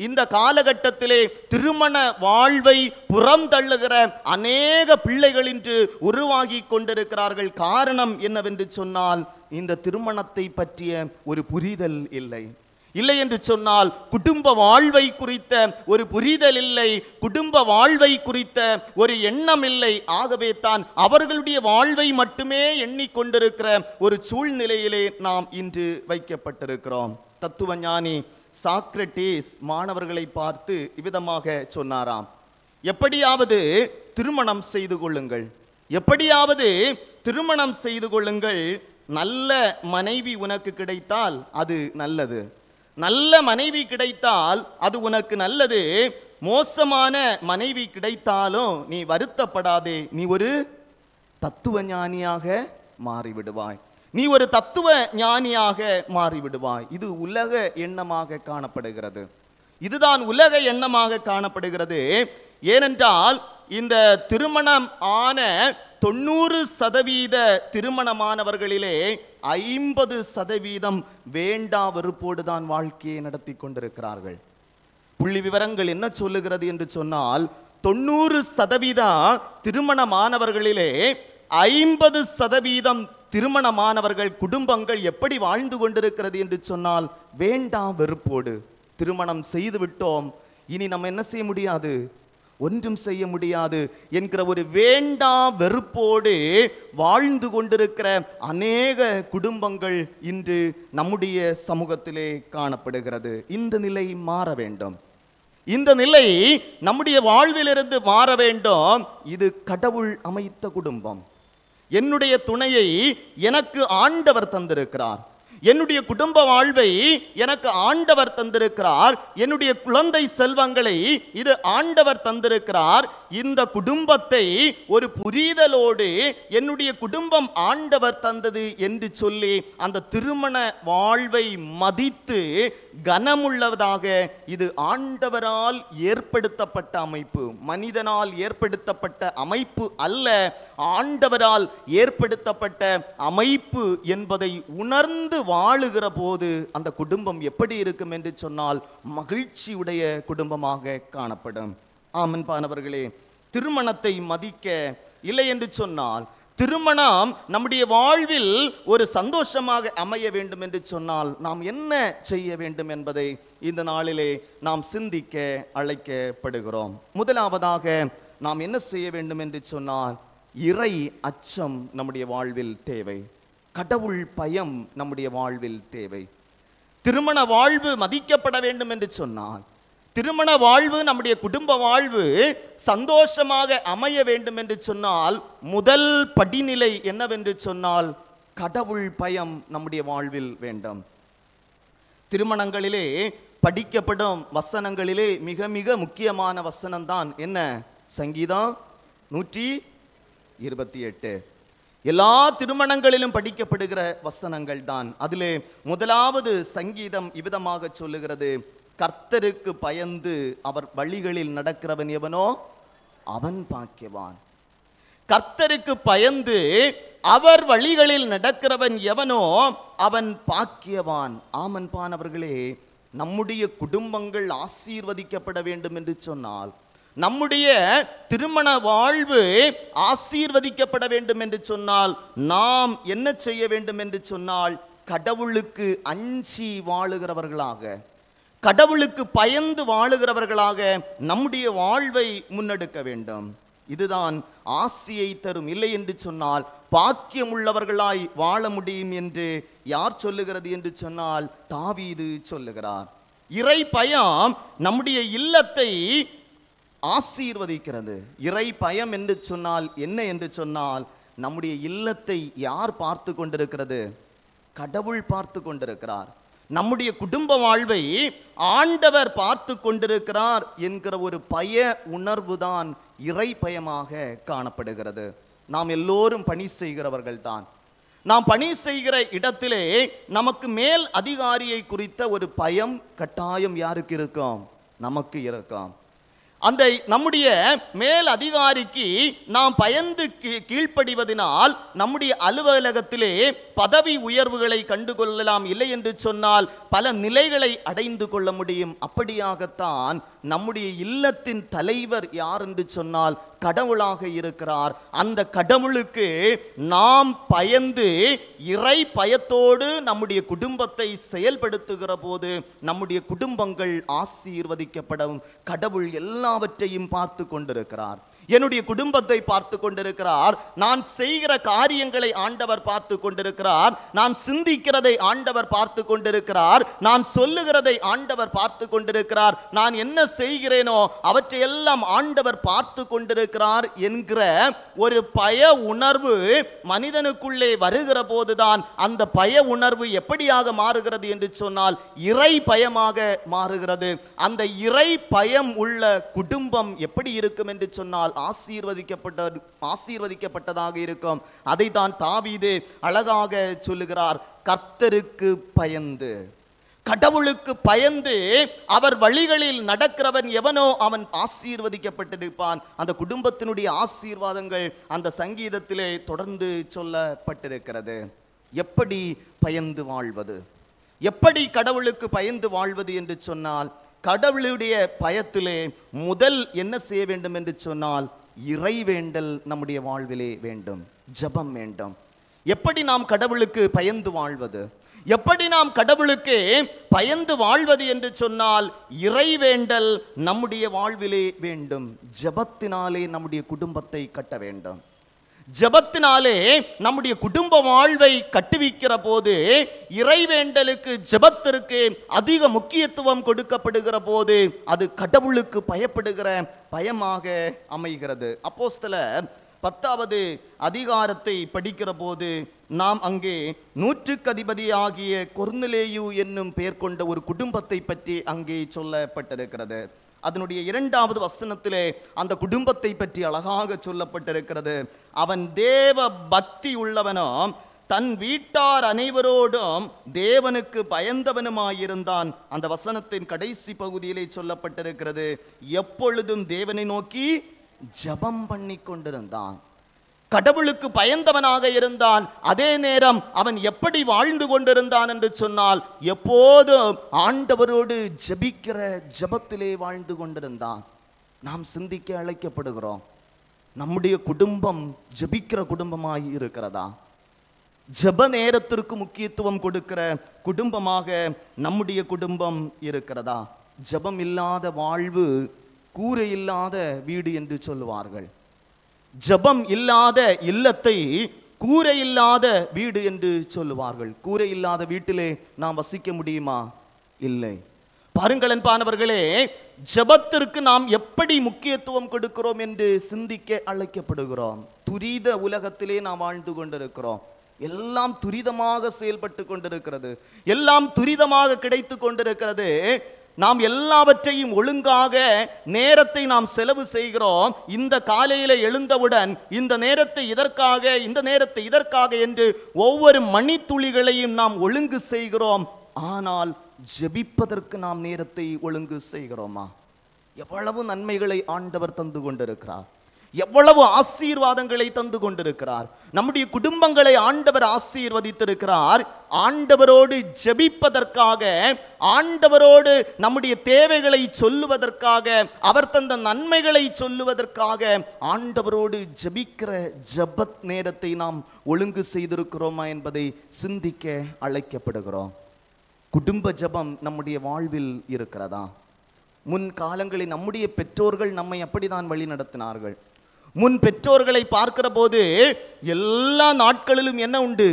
இந்த காலகட்டத்திலே திருமண வாழ்வை புறம் தள்ளுகிற அநேக பிள்ளைகள் இன்று உருவாகி கொண்டிருக்கிறார்கள். காரணம் என்னவென்று சொன்னால் இந்த திருமணத்தை பற்றிய ஒரு புரிதல் இல்லை. இல்லை என்று சொன்னால் குடும்ப வாழ்வை குறித்த ஒரு புரிதல் இல்லை, குடும்ப வாழ்வை குறித்த ஒரு எண்ணம் இல்லை. ஆகவே தான் அவர்களுடைய வாழ்வை மட்டுமே எண்ணிக்கொண்டிருக்கிற ஒரு சூழ்நிலையிலே நாம் இன்று வைக்கப்பட்டிருக்கிறோம். தத்துவ ஞானி சாக்ரடீஸ் மாணவர்களை பார்த்து இவ்விதமாக சொன்னாராம், எப்படியாவது திருமணம் செய்து கொள்ளுங்கள், எப்படியாவது திருமணம் செய்து கொள்ளுங்கள். நல்ல மனைவி உனக்கு கிடைத்தால் அது நல்லது, நல்ல மனைவி கிடைத்தால் அது உனக்கு நல்லது. மோசமான மனைவி கிடைத்தாலும் நீ வருத்தப்படாதே, நீ ஒரு தத்துவ ஞானியாக மாறிவிடுவாய், நீ ஒரு தத்துவ ஞானியாக மாறிவிடுவாய். இது உலக எண்ணமாக காணப்படுகிறது, இதுதான் உலக எண்ணமாக காணப்படுகிறது. ஏனென்றால் இந்த திருமணம் ஆன 90% திருமணமானவர்களிலே 50% வேண்டா வெறுப்போடு தான் வாழ்க்கையை நடத்தி கொண்டிருக்கிறார்கள். புள்ளி விவரங்கள் என்ன சொல்லுகிறது என்று சொன்னால் 90% திருமணமானவர்களிலே 50% திருமணமானவர்கள் குடும்பங்கள் எப்படி வாழ்ந்து கொண்டிருக்கிறது என்று சொன்னால் வேண்டா வெறுப்போடு. திருமணம் செய்து விட்டோம், இனி நம்ம என்ன செய்ய முடியாது, ஒன்றும் செய்ய முடியாது என்கிற ஒரு வேண்டா வெறுப்போடு வாழ்ந்து கொண்டிருக்கிற அநேக குடும்பங்கள் இன்று நம்முடைய சமூகத்திலே காணப்படுகிறது. இந்த நிலை மாற வேண்டும், இந்த நிலை நம்முடைய வாழ்விலிருந்து மாற வேண்டும். இது கடவுள் அமைத்த குடும்பம். என்னுடைய துணையை எனக்கு ஆண்டவர் தந்திருக்கிறார், என்னுடைய குடும்ப வாழ்வை எனக்கு ஆண்டவர் தந்திருக்கிறார், என்னுடைய குழந்தை செல்வங்களை இது ஆண்டவர் தந்திருக்கிறார். இந்த குடும்பத்தை ஒரு புரிதலோடு என்னுடைய குடும்பம் ஆண்டவர் தந்தது என்று சொல்லி அந்த திருமண வாழ்வை மதித்து கனமுள்ளதாக, இது ஆண்டவரால் ஏற்படுத்தப்பட்ட அமைப்பு, மனிதனால் ஏற்படுத்தப்பட்ட அமைப்பு அல்ல, ஆண்டவரால் ஏற்படுத்தப்பட்ட அமைப்பு என்பதை உணர்ந்து வாழுகிற போது அந்த குடும்பம் எப்படி இருக்கும் என்று சொன்னால் மகிழ்ச்சியுடைய குடும்பமாக காணப்படும். ஆமன்பானவர்களே, திருமணத்தை மதிக்க, இல்லை என்று சொன்னால் திருமணம் நம்முடைய வாழ்வில் ஒரு சந்தோஷமாக அமைய வேண்டும் என்று சொன்னால் நாம் என்ன செய்ய வேண்டும் என்பதை இந்த நாளிலே நாம் சிந்திக்க அழைக்கப்படுகிறோம். முதலாவதாக நாம் என்ன செய்ய வேண்டும் என்று சொன்னால் இறை அச்சம் நம்முடைய வாழ்வில் தேவை, கடவுள் பயம் நம்முடைய வாழ்வில் தேவை. திருமண வாழ்வு மதிக்கப்பட வேண்டும் என்று சொன்னால், திருமண வாழ்வு நம்முடைய குடும்ப வாழ்வு சந்தோஷமாக அமைய வேண்டும் என்று சொன்னால் முதல் படிநிலை என்னவென்று சொன்னால் கடவுள் பயம் நம்முடைய வாழ்வில் வேண்டும். திருமணங்களிலே படிக்கப்படும் வசனங்களிலே மிக மிக முக்கியமான வசனம்தான் என்ன? சங்கீதம் 128. எல்லா திருமணங்களிலும் படிக்கப்படுகிற வசனங்கள் தான். அதிலே முதலாவது சங்கீதம் இவ்விதமாக சொல்லுகிறது, கர்த்தருக்கு பயந்து அவர் வழிகளில் நடக்கிறவன் எவனோ அவன் பாக்கியவான். கர்த்தருக்கு பயந்து அவர் வழிகளில் நடக்கிறவன் எவனோ அவன் பாக்கியவான். ஆமன்பானவர்களே, நம்முடைய குடும்பங்கள் ஆசீர்வதிக்கப்பட வேண்டும் என்று சொன்னால், நம்முடைய திருமண வாழ்வு ஆசீர்வதிக்கப்பட வேண்டும் என்று சொன்னால், நாம் என்ன செய்ய வேண்டும் என்று சொன்னால், கடவுளுக்கு அஞ்சி வாழுகிறவர்களாக, கடவுளுக்கு பயந்து வாழுகிறவர்களாக நம்முடைய வாழ்வை முன்னெடுக்க வேண்டும். இதுதான் ஆசியை தரும். இல்லை என்று சொன்னால் பாக்கியம் உள்ளவர்களாய் வாழ முடியும் என்று யார் சொல்லுகிறது என்று சொன்னால் தாவீது சொல்லுகிறார். இறை பயம் நம்முடைய இல்லத்தை ஆசீர்வதிக்கிறது. இறை பயம் என்று சொன்னால் என்ன என்று சொன்னால், நம்முடைய இல்லத்தை யார் பார்த்து கொண்டிருக்கிறது? கடவுள் பார்த்து கொண்டிருக்கிறார். நம்முடைய குடும்ப வாழ்வை ஆண்டவர் பார்த்து கொண்டிருக்கிறார் என்கிற ஒரு பய உணர்வு தான் இறை பயமாக காணப்படுகிறது. நாம் எல்லோரும் பணி செய்கிறவர்கள் தான். நாம் பணி செய்கிற இடத்திலே நமக்கு மேல் அதிகாரியை குறித்த ஒரு பயம் கட்டாயம் யாருக்கு இருக்கும்? நமக்கு இருக்கும். அந்த நம்முடைய மேல் அதிகாரிக்கு நாம் பயந்து கீழ்ப்படிவதனால் நம்முடைய அலுவலகத்திலே பதவி உயர்வுகளை கண்டுகொள்ளலாம். இல்லை என்று சொன்னால் பல நிலைகளை அடைந்து கொள்ள முடியும். அப்படியாகத்தான் நம்முடைய இல்லத்தின் தலைவர் யார் என்று சொன்னால் கடவுளாக இருக்கிறார். அந்த கடவுளுக்கு நாம் பயந்து இறை பயத்தோடு நம்முடைய குடும்பத்தை செயல்படுத்துகிற போது நம்முடைய குடும்பங்கள் ஆசீர்வதிக்கப்படும். கடவுள் எல்லாவற்றையும் பார்த்து கொண்டிருக்கிறார். என்னுடைய குடும்பத்தை பார்த்து கொண்டிருக்கிறார். நான் செய்கிற காரியங்களை ஆண்டவர் பார்த்து கொண்டிருக்கிறார். நான் சிந்திக்கிறதை ஆண்டவர் பார்த்து கொண்டிருக்கிறார். நான் சொல்லுகிறதை ஆண்டவர் பார்த்து கொண்டிருக்கிறார். நான் என்ன செய்கிறேனோ அவற்றையெல்லாம் ஆண்டவர் பார்த்து கொண்டிருக்கிறார் என்கிற ஒரு பய உணர்வு மனிதனுக்குள்ளே வருகிற போதுதான் அந்த பய உணர்வு எப்படியாக மாறுகிறது என்று சொன்னால் இறை பயமாக மாறுகிறது. அந்த இறை பயம் உள்ள குடும்பம் எப்படி இருக்கும் என்று சொன்னால் ஆசீர்வதிக்கப்பட்டதாக இருக்கும். அதை தான் தாவீது அழகாக சொல்லுகிறார். கர்த்தருக்கு பயந்து, கடவுளுக்கு பயந்து அவர் வழிகளில் நடக்கிறவன் எவனோ அவன் ஆசீர்வதிக்கப்பட்டிருப்பான். அந்த குடும்பத்தினுடைய ஆசீர்வாதங்கள் அந்த சங்கீதத்திலே தொடர்ந்து சொல்லப்பட்டிருக்கிறது. எப்படி பயந்து வாழ்வது, எப்படி கடவுளுக்கு பயந்து வாழ்வது என்று சொன்னால், கடவுளுடைய பயத்திலே முதல் என்ன செய்ய வேண்டும் என்று சொன்னால் இறைவேண்டல் நம்முடைய வாழ்விலே வேண்டும், ஜெபம் வேண்டும். எப்படி நாம் கடவுளுக்கு பயந்து வாழ்வது, எப்படி நாம் கடவுளுக்கு பயந்து வாழ்வது என்று சொன்னால் இறைவேண்டல் நம்முடைய வாழ்விலே வேண்டும். ஜெபத்தினாலே நம்முடைய குடும்பத்தை கட்ட வேண்டும். ஜெபத்தினாலே நம்முடைய குடும்ப வாழ்வை கட்டுவிக்கிற போது இறைவேண்டலுக்கு ஜெபத்திற்கு அதிக முக்கியத்துவம் கொடுக்கப்படுகிற போது அது கடவுளுக்கு பயப்படுகிற பயமாக அமைகிறது. அப்போஸ்தலர் 10வது அதிகாரத்தை படிக்கிற போது நாம் அங்கே 100க்கு அதிபதியாகிய கொர்நேலியு என்னும் பெயர் கொண்ட ஒரு குடும்பத்தை பற்றி அங்கே சொல்லப்பட்டிருக்கிறது. அதனுடைய 2வது வசனத்திலே அந்த குடும்பத்தை பற்றி அழகாக சொல்லப்பட்டிருக்கிறது. அவன் தேவ பக்தி உள்ளவனும் தன் வீட்டார் அனைவரோடும் தேவனுக்கு பயந்தவனுமாயிருந்தான். அந்த வசனத்தின் கடைசி பகுதியிலே சொல்லப்பட்டிருக்கிறது, எப்பொழுதும் தேவனை நோக்கி ஜெபம் பண்ணி கொண்டிருந்தான். கடவுளுக்கு பயந்தவனாக இருந்தான். அதே நேரம் அவன் எப்படி வாழ்ந்து கொண்டிருந்தான் என்று சொன்னால் எப்போதும் ஆண்டவரோடு ஜெபிக்கிற ஜெபத்திலே வாழ்ந்து கொண்டிருந்தான். நாம் சிந்திக்க அழைக்கப்படுகிறோம், நம்முடைய குடும்பம் ஜெபிக்கிற குடும்பமாய் இருக்கிறதா? ஜெப நேரத்திற்கு முக்கியத்துவம் கொடுக்கிற குடும்பமாக நம்முடைய குடும்பம் இருக்கிறதா? ஜெபம் இல்லாத வாழ்வு கூரை இல்லாத வீடு என்று சொல்லுவார்கள். ஜெபம் இல்லாத இல்லத்தை கூரை இல்லாத வீடு என்று சொல்லுவார்கள். கூரை இல்லாத வீட்டிலே நாம் வசிக்க முடியுமா? இல்லை. பாருங்கள் அன்பானவர்களே, ஜெபத்திற்கு நாம் எப்படி முக்கியத்துவம் கொடுக்கிறோம் என்று சிந்திக்க அழைக்கப்படுகிறோம். துரித உலகத்திலே நாம் வாழ்ந்து கொண்டிருக்கிறோம். எல்லாம் துரிதமாக செயல்பட்டு கொண்டிருக்கிறது, எல்லாம் துரிதமாக கிடைத்து கொண்டிருக்கிறது. நாம் எல்லாவற்றையும் ஒழுங்காக நேரத்தை நாம் செலவு செய்கிறோம். இந்த காலையில எழுந்தவுடன் இந்த நேரத்தை இதற்காக என்று ஒவ்வொரு மணித்துளிகளையும் நாம் ஒழுங்கு செய்கிறோம். ஆனால் ஜெபிப்பதற்கு நாம் நேரத்தை ஒழுங்கு செய்கிறோமா? எவ்வளவு நன்மைகளை ஆண்டவர் தந்து கொண்டிருக்கிறார், எவ்வளவு ஆசீர்வாதங்களை தந்து கொண்டிருக்கிறார். நம்முடைய குடும்பங்களை ஆண்டவர் ஆசீர்வதித்திருக்கிறார். ஆண்டவரோடு ஜெபிப்பதற்காக, ஆண்டவரோடு நம்முடைய தேவைகளை சொல்லுவதற்காக, அவர் தந்த நன்மைகளை சொல்லுவதற்காக ஆண்டவரோடு ஜெபிக்கிற ஜெபத் நேரத்தை நாம் ஒழுங்கு செய்திருக்கிறோமா என்பதை சிந்திக்க அழைக்கப்படுகிறோம். குடும்ப ஜெபம் நம்முடைய வாழ்வில் இருக்கிறதா? முன் காலங்களில் நம்முடைய பெற்றோர்கள் நம்மை அப்படித்தான் வழி நடத்தினார்கள். முன் பெற்றோர்களை பார்க்கிற போது எல்லா நாட்களிலும் என்ன உண்டு?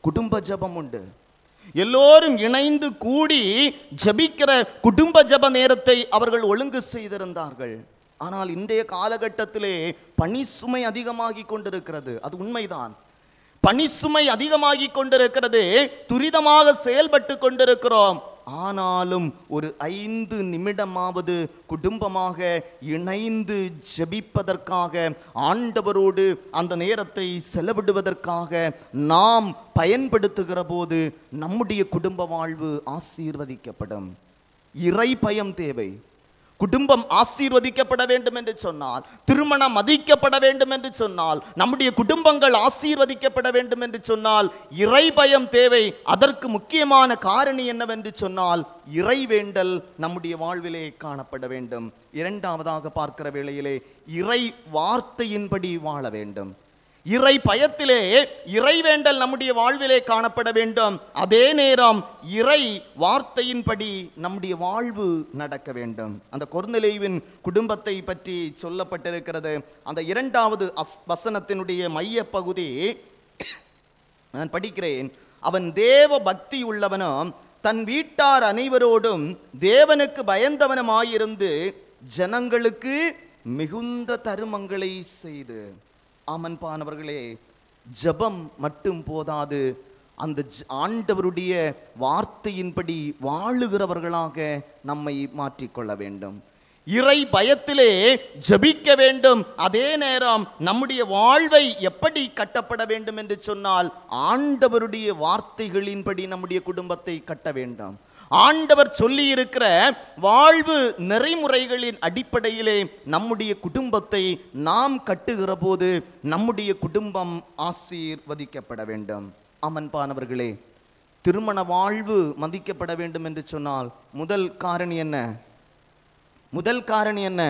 குடும்ப ஜெபம் உண்டு. எல்லோரும் இணைந்து கூடி ஜெபிக்கிற குடும்ப ஜெப நேரத்தை அவர்கள் ஒழுங்கு செய்திருந்தார்கள். ஆனால் இன்றைய காலகட்டத்திலே பணி சுமை அதிகமாகி கொண்டிருக்கிறது. அது உண்மைதான். பணி சுமை அதிகமாகி கொண்டிருக்கிறது. துரிதமாக செயல்பட்டு கொண்டிருக்கிறோம். ஆனாலும் ஒரு 5 நிமிடமாவது குடும்பமாக இணைந்து ஜெபிப்பதற்காக, ஆண்டவரோடு அந்த நேரத்தை செலவிடுவதற்காக நாம் பயன்படுத்துகிற போது நம்முடைய குடும்ப வாழ்வு ஆசீர்வதிக்கப்படும். இறை பயம் தேவை. குடும்பம் ஆசீர்வதிக்கப்பட வேண்டும் என்று சொன்னால், திருமணம் மதிக்கப்பட வேண்டும் என்று சொன்னால், நம்முடைய குடும்பங்கள் ஆசீர்வதிக்கப்பட வேண்டும் என்று சொன்னால் இறை பயம் தேவை. அதற்கு முக்கியமான காரணி என்னவென்று சொன்னால் இறை வேண்டல் நம்முடைய வாழ்விலே காணப்பட வேண்டும். இரண்டாவதாக பார்க்கிற வேளையிலே இறை வார்த்தையின்படி வாழ வேண்டும். இறை பயத்திலே இறைவேண்டல் நம்முடைய வாழ்விலே காணப்பட வேண்டும். அதே நேரம் இறை வார்த்தையின்படி நம்முடைய வாழ்வு நடக்க வேண்டும். அந்த கொர்நேலியுவின் குடும்பத்தை பற்றி சொல்லப்பட்டிருக்கிறது. அந்த 2வது வசனத்தினுடைய மைய பகுதி நான் படிக்கிறேன். அவன் தேவ பக்தி உள்ளவனும் தன் வீட்டார் அனைவரோடும் தேவனுக்கு பயந்தவனுமாயிருந்து ஜனங்களுக்கு மிகுந்த தருமங்களை செய்து. ஆமன்பானவர்களே, ஜெபம் மட்டும் போதாது. அந்த ஆண்டவருடைய வார்த்தையின்படி வாழுகிறவர்களாக நம்மை மாற்றிக்கொள்ள வேண்டும். இறை பயத்திலே ஜெபிக்க வேண்டும். அதே நேரம் நம்முடைய வாழ்வை எப்படி கட்டப்பட வேண்டும் என்று சொன்னால் ஆண்டவருடைய வார்த்தைகளின்படி நம்முடைய குடும்பத்தை கட்ட வேண்டும். ஆண்டவர் சொல்லி இருக்கிற வாழ்வு நெறிமுறைகளின் அடிப்படையிலே நம்முடைய குடும்பத்தை நாம் கட்டுகிற போது நம்முடைய குடும்பம் ஆசீர்வதிக்கப்பட வேண்டும். அமன்பானவர்களே, திருமண வாழ்வு மதிக்கப்பட வேண்டும் என்று சொன்னால் முதல் காரணி என்ன?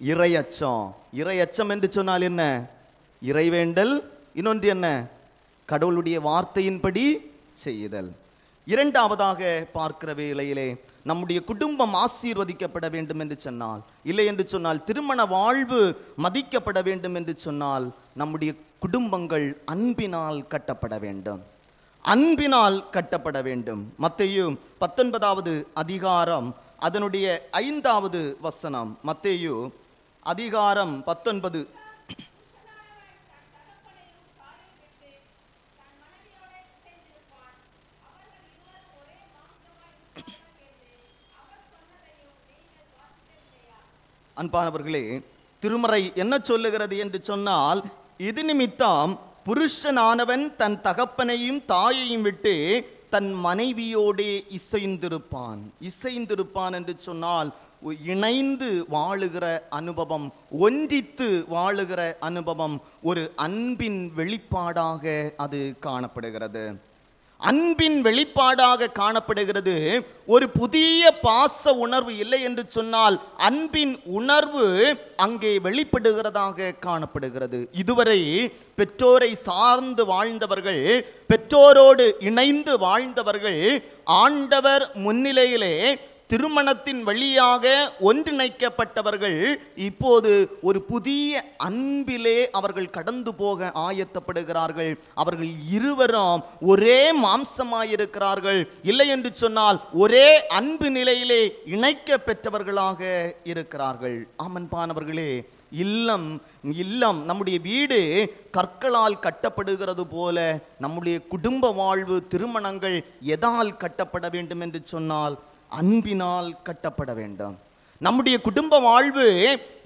இறையச்சம். இறையச்சம் என்று சொன்னால் என்ன? இறைவேண்டல். இன்னொன்று என்ன? கடவுளுடைய வார்த்தையின்படி செய்யுதல். இரண்டாவதாக பார்க்கிற வேளையிலே நம்முடைய குடும்பம் ஆசீர்வதிக்கப்பட வேண்டும் என்று சொன்னால், இல்லை என்று சொன்னால் திருமண வாழ்வு மதிக்கப்பட வேண்டும் என்று சொன்னால் நம்முடைய குடும்பங்கள் அன்பினால் கட்டப்பட வேண்டும். அன்பினால் கட்டப்பட வேண்டும். மத்தேயு 19வது அதிகாரம் அதனுடைய 5வது வசனம். மத்தேயு அதிகாரம் 19. அன்பானவர்களே, திருமறை என்ன சொல்லுகிறது என்று சொன்னால், இது நிமித்தம் புருஷனானவன் தன் தகப்பனையும் தாயையும் விட்டு தன் மனைவியோடே இசைந்திருப்பான். இசைந்திருப்பான் என்று சொன்னால் இணைந்து வாழுகிற அனுபவம், ஒன்றித்து வாழுகிற அனுபவம், ஒரு அன்பின் வெளிப்பாடாக அது காணப்படுகிறது. அன்பின் வெளிப்பாடாக காணப்படுகிறது. ஒரு புதிய பாச உணர்வு இல்லை என்று சொன்னால் அன்பின் உணர்வு அங்கே வெளிப்படுகிறதாக காணப்படுகிறது. இதுவரை பெற்றோரை சார்ந்து வாழ்ந்தவர்கள், பெற்றோரோடு இணைந்து வாழ்ந்தவர்கள் ஆண்டவர் முன்னிலையிலே திருமணத்தின் வழியாக ஒன்றிணைக்கப்பட்டவர்கள் இப்போது ஒரு புதிய அன்பிலே அவர்கள் கடந்து போக ஆயத்தப்படுகிறார்கள். அவர்கள் இருவரும் ஒரே மாம்சமாயிருக்கிறார்கள். இல்லை என்று சொன்னால் ஒரே அன்பு நிலையிலே இணைக்க பெற்றவர்களாக இருக்கிறார்கள். ஆமன்பானவர்களே, இல்லம் நம்முடைய வீடு கற்களால் கட்டப்படுகிறது போல நம்முடைய குடும்ப வாழ்வு, திருமணங்கள் எதால் கட்டப்பட வேண்டும் என்று சொன்னால் அன்பினால் கட்டப்பட வேண்டும். நம்முடைய குடும்ப வாழ்வு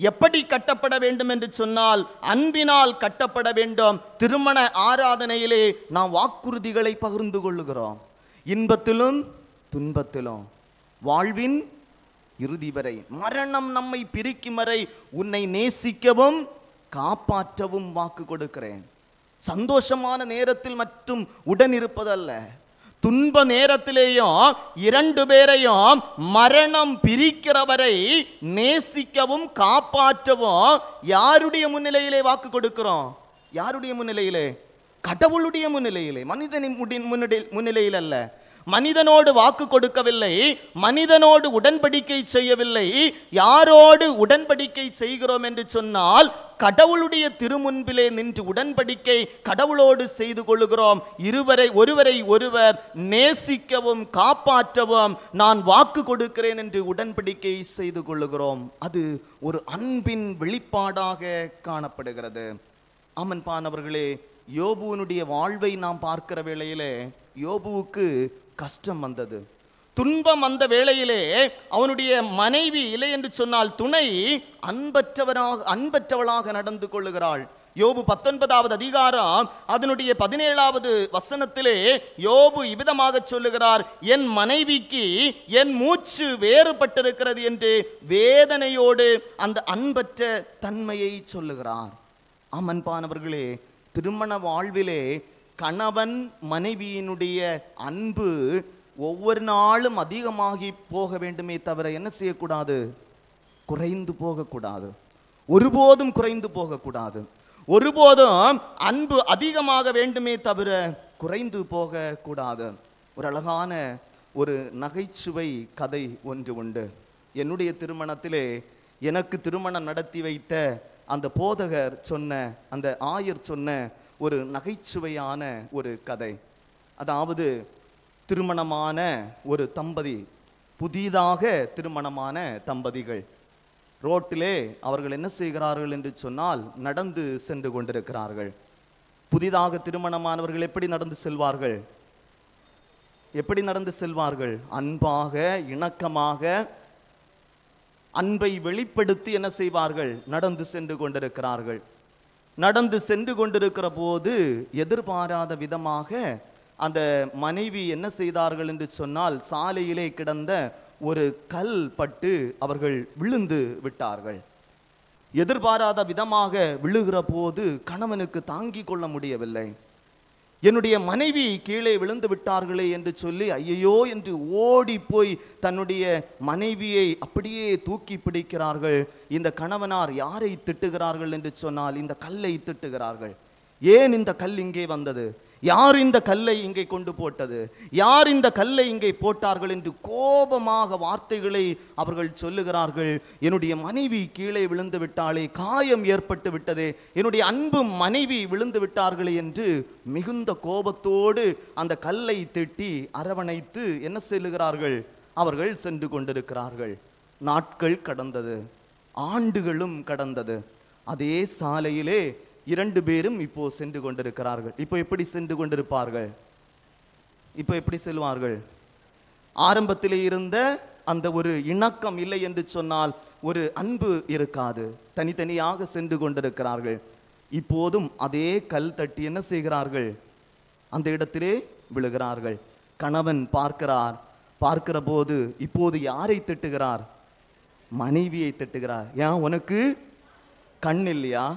எப்படி கட்டப்பட வேண்டும் என்று சொன்னால் அன்பினால் கட்டப்பட வேண்டும். திருமண ஆராதனையிலே நாம் வாக்குறுதிகளை பகிர்ந்து கொள்ளுகிறோம். இன்பத்திலும் துன்பத்திலும், வாழ்வின் இறுதி வரை, மரணம் நம்மை பிரிக்கும் வரை உன்னை நேசிக்கவும் காப்பாற்றவும் வாக்கு கொடுக்கிறேன். சந்தோஷமான நேரத்தில் மட்டும் உடன் இருப்பதல்ல, துன்ப நேரத்திலேயும் இரண்டு பேரையும் மரணம் பிரிக்கிறவரை நேசிக்கவும் காப்பாற்றவும் யாருடைய முன்னிலையிலே வாக்கு கொடுக்கிறோம்? யாருடைய முன்னிலையிலே? கடவுளுடைய முன்னிலையிலே, மனிதனின் முன்னிலையில் அல்ல. மனிதனோடு வாக்கு கொடுக்கவில்லை, மனிதனோடு உடன்படிக்கை செய்யவில்லை. யாரோடு உடன்படிக்கை செய்கிறோம் என்று சொன்னால் கடவுளுடைய திருமுன்பிலே நின்று உடன்படிக்கை கடவுளோடு செய்து கொள்ளுகிறோம். ஒருவரை ஒருவர் நேசிக்கவும் காப்பாற்றவும் நான் வாக்கு கொடுக்கிறேன் என்று உடன்படிக்கை செய்து கொள்ளுகிறோம். அது ஒரு அன்பின் வெளிப்பாடாக காணப்படுகிறது. அமன்பானவர்களே, யோபுவினுடைய வாழ்வை நாம் பார்க்கிற வேளையிலே யோபுவுக்கு கஷ்டம் வந்தது, துன்பம் வந்த வேளையிலே அவனுடைய மனைவி இல்லை என்று சொன்னால் துணை அன்பற்றவளாக நடந்து கொள்ளுகிறாள். யோபு 19வது அதிகாரம் அதனுடைய 17வது வசனத்திலே யோபு இவ்விதமாக சொல்லுகிறார், என் மனைவிக்கு என் மூச்சு வேறுபட்டிருக்கிறது என்று வேதனையோடு அந்த அன்பற்ற தன்மையை சொல்லுகிறார். அமன்பானவர்களே, திருமண வாழ்விலே கணவன் மனைவியினுடைய அன்பு ஒவ்வொரு நாளும் அதிகமாகி போக வேண்டுமே தவிர என்ன செய்யக்கூடாது? குறைந்து போகக்கூடாது. ஒருபோதும் குறைந்து போகக்கூடாது. ஒருபோதும் அன்பு அதிகமாக வேண்டுமே தவிர குறைந்து போகக்கூடாது. ஒரு அழகான ஒரு நகைச்சுவை கதை ஒன்று உண்டு. என்னுடைய திருமணத்திலே எனக்கு திருமணம் நடத்தி வைத்த அந்த போதகர் சொன்ன, அந்த ஆயர் சொன்ன ஒரு நகைச்சுவையான ஒரு கதை. அதாவது திருமணமான ஒரு தம்பதி, புதிதாக திருமணமான தம்பதிகள் ரோட்டிலே அவர்கள் என்ன செய்கிறார்கள் என்று சொன்னால் நடந்து சென்று கொண்டிருக்கிறார்கள். புதிதாக திருமணமானவர்கள் எப்படி நடந்து செல்வார்கள்? எப்படி நடந்து செல்வார்கள்? அன்பாக, இணக்கமாக, அன்பை வெளிப்படுத்தி என்ன செய்வார்கள்? நடந்து சென்று கொண்டிருக்கிறார்கள். நடந்து சென்று கொண்டிருக்கிற போது எதிர்பாராத விதமாக அந்த மனைவி என்ன செய்தார்கள் என்று சொன்னால் சாலையிலே கிடந்த ஒரு கல் பட்டு அவர்கள் விழுந்து விட்டார்கள். எதிர்பாராத விதமாக விழுகிற போது கணவனுக்கு தாங்கிக் கொள்ள முடியவில்லை. என்னுடைய மனைவி கீழே விழுந்து விட்டார்களே என்று சொல்லி ஐயோ என்று ஓடி போய் தன்னுடைய மனைவியை அப்படியே தூக்கி பிடிக்கிறார்கள். இந்த கணவனார் யாரை திட்டுகிறார்கள் என்று சொன்னால் இந்த கல்லை திட்டுகிறார்கள். ஏன் இந்த கல் இங்கே வந்தது? யார் இந்த கல்லை இங்கே கொண்டு போட்டது? யார் இந்த கல்லை இங்கே போட்டார்கள் என்று கோபமாக வார்த்தைகளை அவர்கள் சொல்லுகிறார்கள். என்னுடைய மனைவி கீழே விழுந்து விட்டாளே, காயம் ஏற்பட்டு விட்டதே, என்னுடைய அன்பு மனைவி விழுந்து விட்டார்களே என்று மிகுந்த கோபத்தோடு அந்த கல்லை திட்டி அரவணைத்து என்ன சொல்லுகிறார்கள்? அவர்கள் சென்று கொண்டிருக்கிறார்கள். நாட்கள் கடந்தது, ஆண்டுகளும் கடந்தது. அதே சாலையிலே இரண்டு பேரும் இப்போ சென்று கொண்டிருக்கிறார்கள். இப்போ எப்படி சென்று கொண்டிருப்பார்கள்? இப்போ எப்படி செல்வார்கள்? ஆரம்பத்திலே இருந்த அந்த ஒரு இணக்கம் இல்லை என்று சொன்னால் ஒரு அன்பு இருக்காது. தனித்தனியாக சென்று கொண்டிருக்கிறார்கள். இப்போதும் அதே கல் தட்டி என்ன செய்கிறார்கள்? அந்த இடத்திலே விழுகிறார்கள். கணவன் பார்க்கிறார். பார்க்கிற போது இப்போது யாரை திட்டுகிறார்? மனைவியை திட்டுகிறார். ஏன், உனக்கு கண் இல்லையா?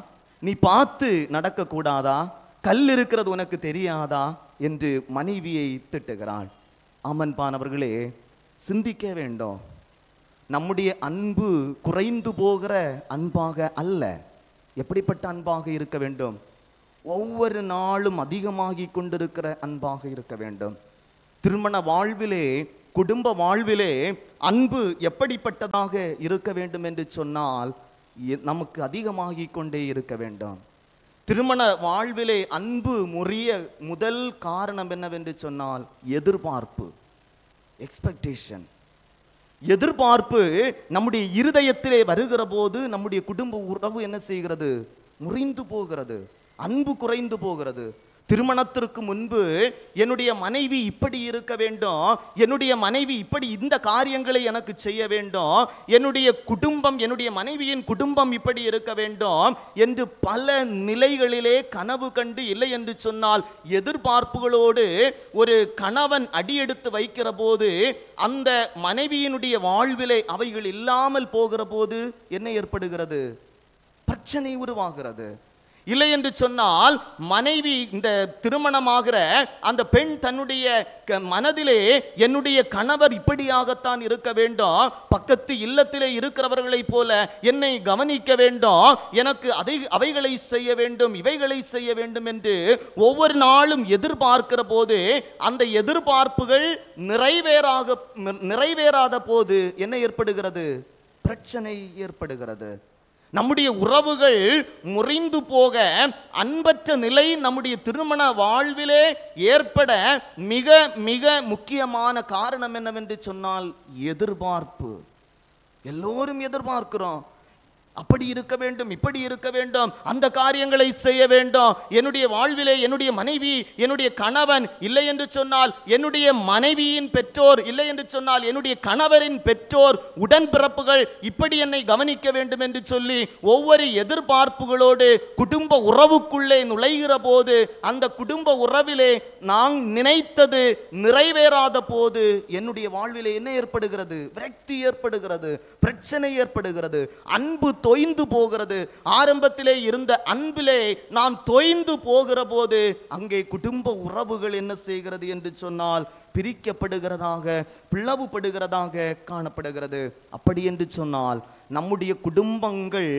நீ பார்த்து நடக்கக்கூடாதா? கல் இருக்கிறது உனக்கு தெரியாதா என்று மனைவியை திட்டுகிறாள். அமன்பானவர்களே, சிந்திக்க வேண்டும். நம்முடைய அன்பு குறைந்து போகிற அன்பாக அல்ல. எப்படிப்பட்ட அன்பாக இருக்க வேண்டும்? ஒவ்வொரு நாளும் அதிகமாகி கொண்டிருக்கிற அன்பாக இருக்க வேண்டும். திருமண வாழ்விலே, குடும்ப வாழ்விலே அன்பு எப்படிப்பட்டதாக இருக்க வேண்டும் என்று சொன்னால் நமக்கு அதிகமாகி கொண்டே இருக்க வேண்டும். திருமண வாழ்விலே அன்பு முறிய முதல் காரணம் என்னவென்று சொன்னால் எதிர்பார்ப்பு, எக்ஸ்பெக்டேஷன். எதிர்பார்ப்பு நம்முடைய இருதயத்திலே வருகிற போது நம்முடைய குடும்ப உறவு என்ன செய்கிறது? முறிந்து போகிறது, அன்பு குறைந்து போகிறது. திருமணத்திற்கு முன்பு என்னுடைய மனைவி இப்படி இருக்க வேண்டும், என்னுடைய மனைவி இப்படி இந்த காரியங்களை எனக்கு செய்ய வேண்டும், என்னுடைய குடும்பம், என்னுடைய மனைவியின் குடும்பம் இப்படி இருக்க வேண்டும் என்று பல நிலைகளிலே கனவு கண்டு, இல்லை என்று சொன்னால் எதிர்பார்ப்புகளோடு ஒரு கணவன் அடியெடுத்து வைக்கிற போது அந்த மனைவியினுடைய வாழ்விலே அவைகள் இல்லாமல் போகிற போது என்ன ஏற்படுகிறது? பிரச்சனை உருவாகிறது. இல்லை என்று சொன்னால் மனைவி, இந்த திருமணமாகிற அந்த பெண் தன்னுடைய மனதிலே என்னுடைய கணவர் இப்படியாகத்தான் இருக்க வேண்டும், பக்கத்து இல்லத்திலே இருக்கிறவர்களைப் போல என்னை கவனிக்க வேண்டும், எனக்கு அவைகளை செய்ய வேண்டும், இவைகளை செய்ய வேண்டும் என்று ஒவ்வொரு நாளும் எதிர்பார்க்கிற போது அந்த எதிர்பார்ப்புகள் நிறைவேறாத போது என்ன ஏற்படுகிறது? பிரச்சனை ஏற்படுகிறது. நம்முடைய உறவுகள் முறிந்து போக, அன்பற்ற நிலை நம்முடைய திருமண வாழ்விலே ஏற்பட மிக மிக முக்கியமான காரணம் என்னவென்று சொன்னால் எதிர்பார்ப்பு. எல்லோரும் எதிர்பார்க்கிறோம், அப்படி இருக்க வேண்டும், இப்படி இருக்க வேண்டும், அந்த காரியங்களை செய்ய வேண்டும், என்னுடைய வாழ்விலே என்னுடைய மனைவி, என்னுடைய கணவன், இல்லை என்று சொன்னால் என்னுடைய மனைவியின் பெற்றோர், இல்லை என்று சொன்னால் என்னுடைய கணவரின் பெற்றோர், உடன்பிறப்புகள் இப்படி என்னை கவனிக்க வேண்டும் என்று சொல்லி ஒவ்வொரு எதிர்பார்ப்புகளோடு குடும்ப உறவுக்குள்ளே நுழைகிற போது அந்த குடும்ப உறவிலே நான் நினைத்தது நிறைவேறாத போது என்னுடைய வாழ்விலே என்ன ஏற்படுகிறது? விரக்தி ஏற்படுகிறது, பிரச்சனை ஏற்படுகிறது, அன்பு தொய்ந்து போகிறது. ஆரம்பத்திலே இருந்த அன்பிலே நான் தொய்ந்து போகிற போது அங்கே குடும்ப உறவுகள் என்ன செய்கிறது என்று சொன்னால் பிரிக்கப்படுகிறதாக, பிளவுபடுகிறதாக காணப்படுகிறது. அப்படி என்று சொன்னால் நம்முடைய குடும்பங்கள்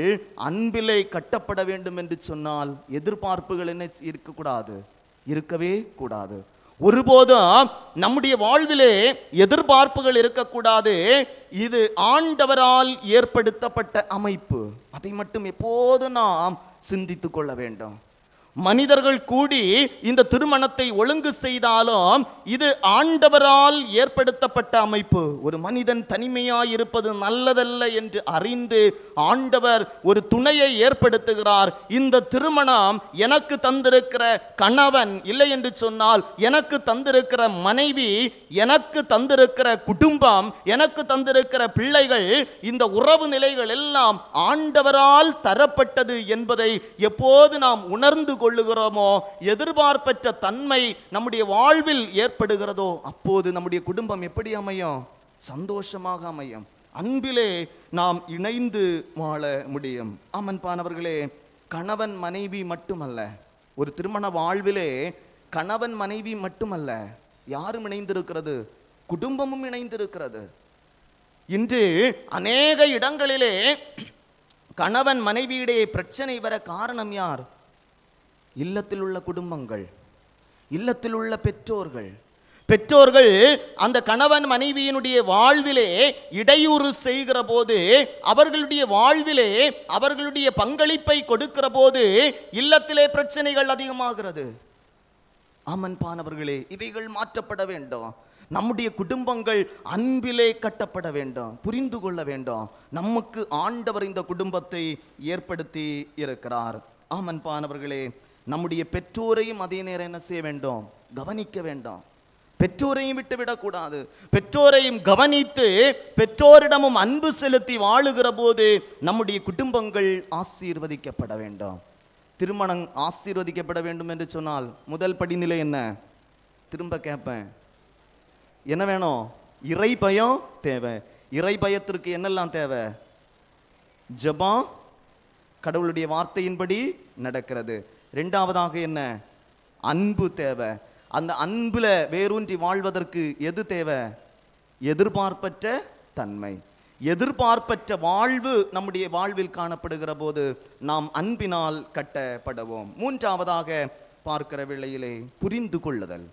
அன்பிலே கட்டப்பட வேண்டும் என்று சொன்னால் எதிர்பார்ப்புகள் என்ன இருக்கக்கூடாது? இருக்கவே கூடாது. ஒருபோதும் நம்முடைய வாழ்விலே எதிர்பார்ப்புகள் இருக்கக்கூடாது. இது ஆண்டவரால் ஏற்படுத்தப்பட்ட அமைப்பு. அதை மட்டும் எப்போதும் நாம் சிந்தித்துக் கொள்ள வேண்டும். மனிதர்கள் கூடி இந்த திருமணத்தை ஒழுங்கு செய்தாலும் இது ஆண்டவரால் ஏற்படுத்தப்பட்ட அமைப்பு. ஒரு மனிதன் தனிமையாய் இருப்பது நல்லதல்ல என்று அறிந்து ஆண்டவர் ஒரு துணையை ஏற்படுத்துகிறார். இந்த திருமணம் எனக்கு தந்திருக்கிற கணவன், இல்லை என்று சொன்னால் எனக்கு தந்திருக்கிற மனைவி, எனக்கு தந்திருக்கிற குடும்பம், எனக்கு தந்திருக்கிற பிள்ளைகள், இந்த உறவு நிலைகள் எல்லாம் ஆண்டவரால் தரப்பட்டது என்பதை எப்போது நாம் உணர்ந்து கொள்ளுகிறோமோ, எதிர்பார்ப்பற்ற தன்மை நம்முடைய வாழ்வில் ஏற்படுகிறதோ அப்போது நம்முடைய குடும்பம் எப்படி அமையும்? சந்தோஷமாக அமையும். அன்பிலே நாம் இணைந்து வாழ முடியும். ஆமன்பானவர்களே, கணவன் மனைவி மட்டுமல்ல, ஒரு திருமண வாழ்விலே கணவன் மனைவி மட்டுமல்ல, யாரும் இணைந்திருக்கிறது? குடும்பமும் இணைந்திருக்கிறது. இன்று அநேக இடங்களிலே கணவன் மனைவியிடையே பிரச்சனை வர காரணம் யார்? இல்லத்தில் உள்ள குடும்பங்கள், இல்லத்தில் உள்ள பெற்றோர்கள். பெற்றோர்கள் அந்த கணவன் மனைவியினுடைய வாழ்விலே இடையூறு செய்கிற போது, அவர்களுடைய வாழ்விலே அவர்களுடைய பங்களிப்பை கொடுக்கிற போது இல்லத்திலே பிரச்சனைகள் அதிகமாகிறது. ஆமன்பானவர்களே, இவைகள் மாற்றப்பட வேண்டும். நம்முடைய குடும்பங்கள் அன்பிலே கட்டப்பட வேண்டும், புரிந்து கொள்ள வேண்டும். நமக்கு ஆண்டவர் இந்த குடும்பத்தை ஏற்படுத்தி இருக்கிறார். ஆமன்பானவர்களே, நம்முடைய பெற்றோரையும் அதே நேரம் என்ன செய்ய வேண்டும்? கவனிக்க வேண்டும். பெற்றோரையும் விட்டுவிடக்கூடாது. பெற்றோரையும் கவனித்து பெற்றோரிடமும் அன்பு செலுத்தி வாழுகிற போது நம்முடைய குடும்பங்கள் ஆசீர்வதிக்கப்பட வேண்டும். திருமணம் ஆசீர்வதிக்கப்பட வேண்டும் என்று சொன்னால் முதல் படிநிலை என்ன? திரும்ப கேட்பேன், என்ன வேணும்? இறை பயம் தேவை. இறை பயத்திற்கு என்னெல்லாம் தேவை? ஜெபம், கடவுளுடைய வார்த்தையின்படி நடக்கிறது. இரண்டாவதாக என்ன? அன்பு தேவை. அந்த அன்புல வேரூன்றி வாழ்வதற்கு எது தேவை? எதிர்பார்ப்பற்ற தன்மை. எதிர்பார்ப்பற்ற வாழ்வு நம்முடைய வாழ்வில் காணப்படுகிற போது நாம் அன்பினால் கட்டப்படுவோம். மூன்றாவதாக பார்க்கிற வேளையிலே புரிந்து கொள்ளுதல்.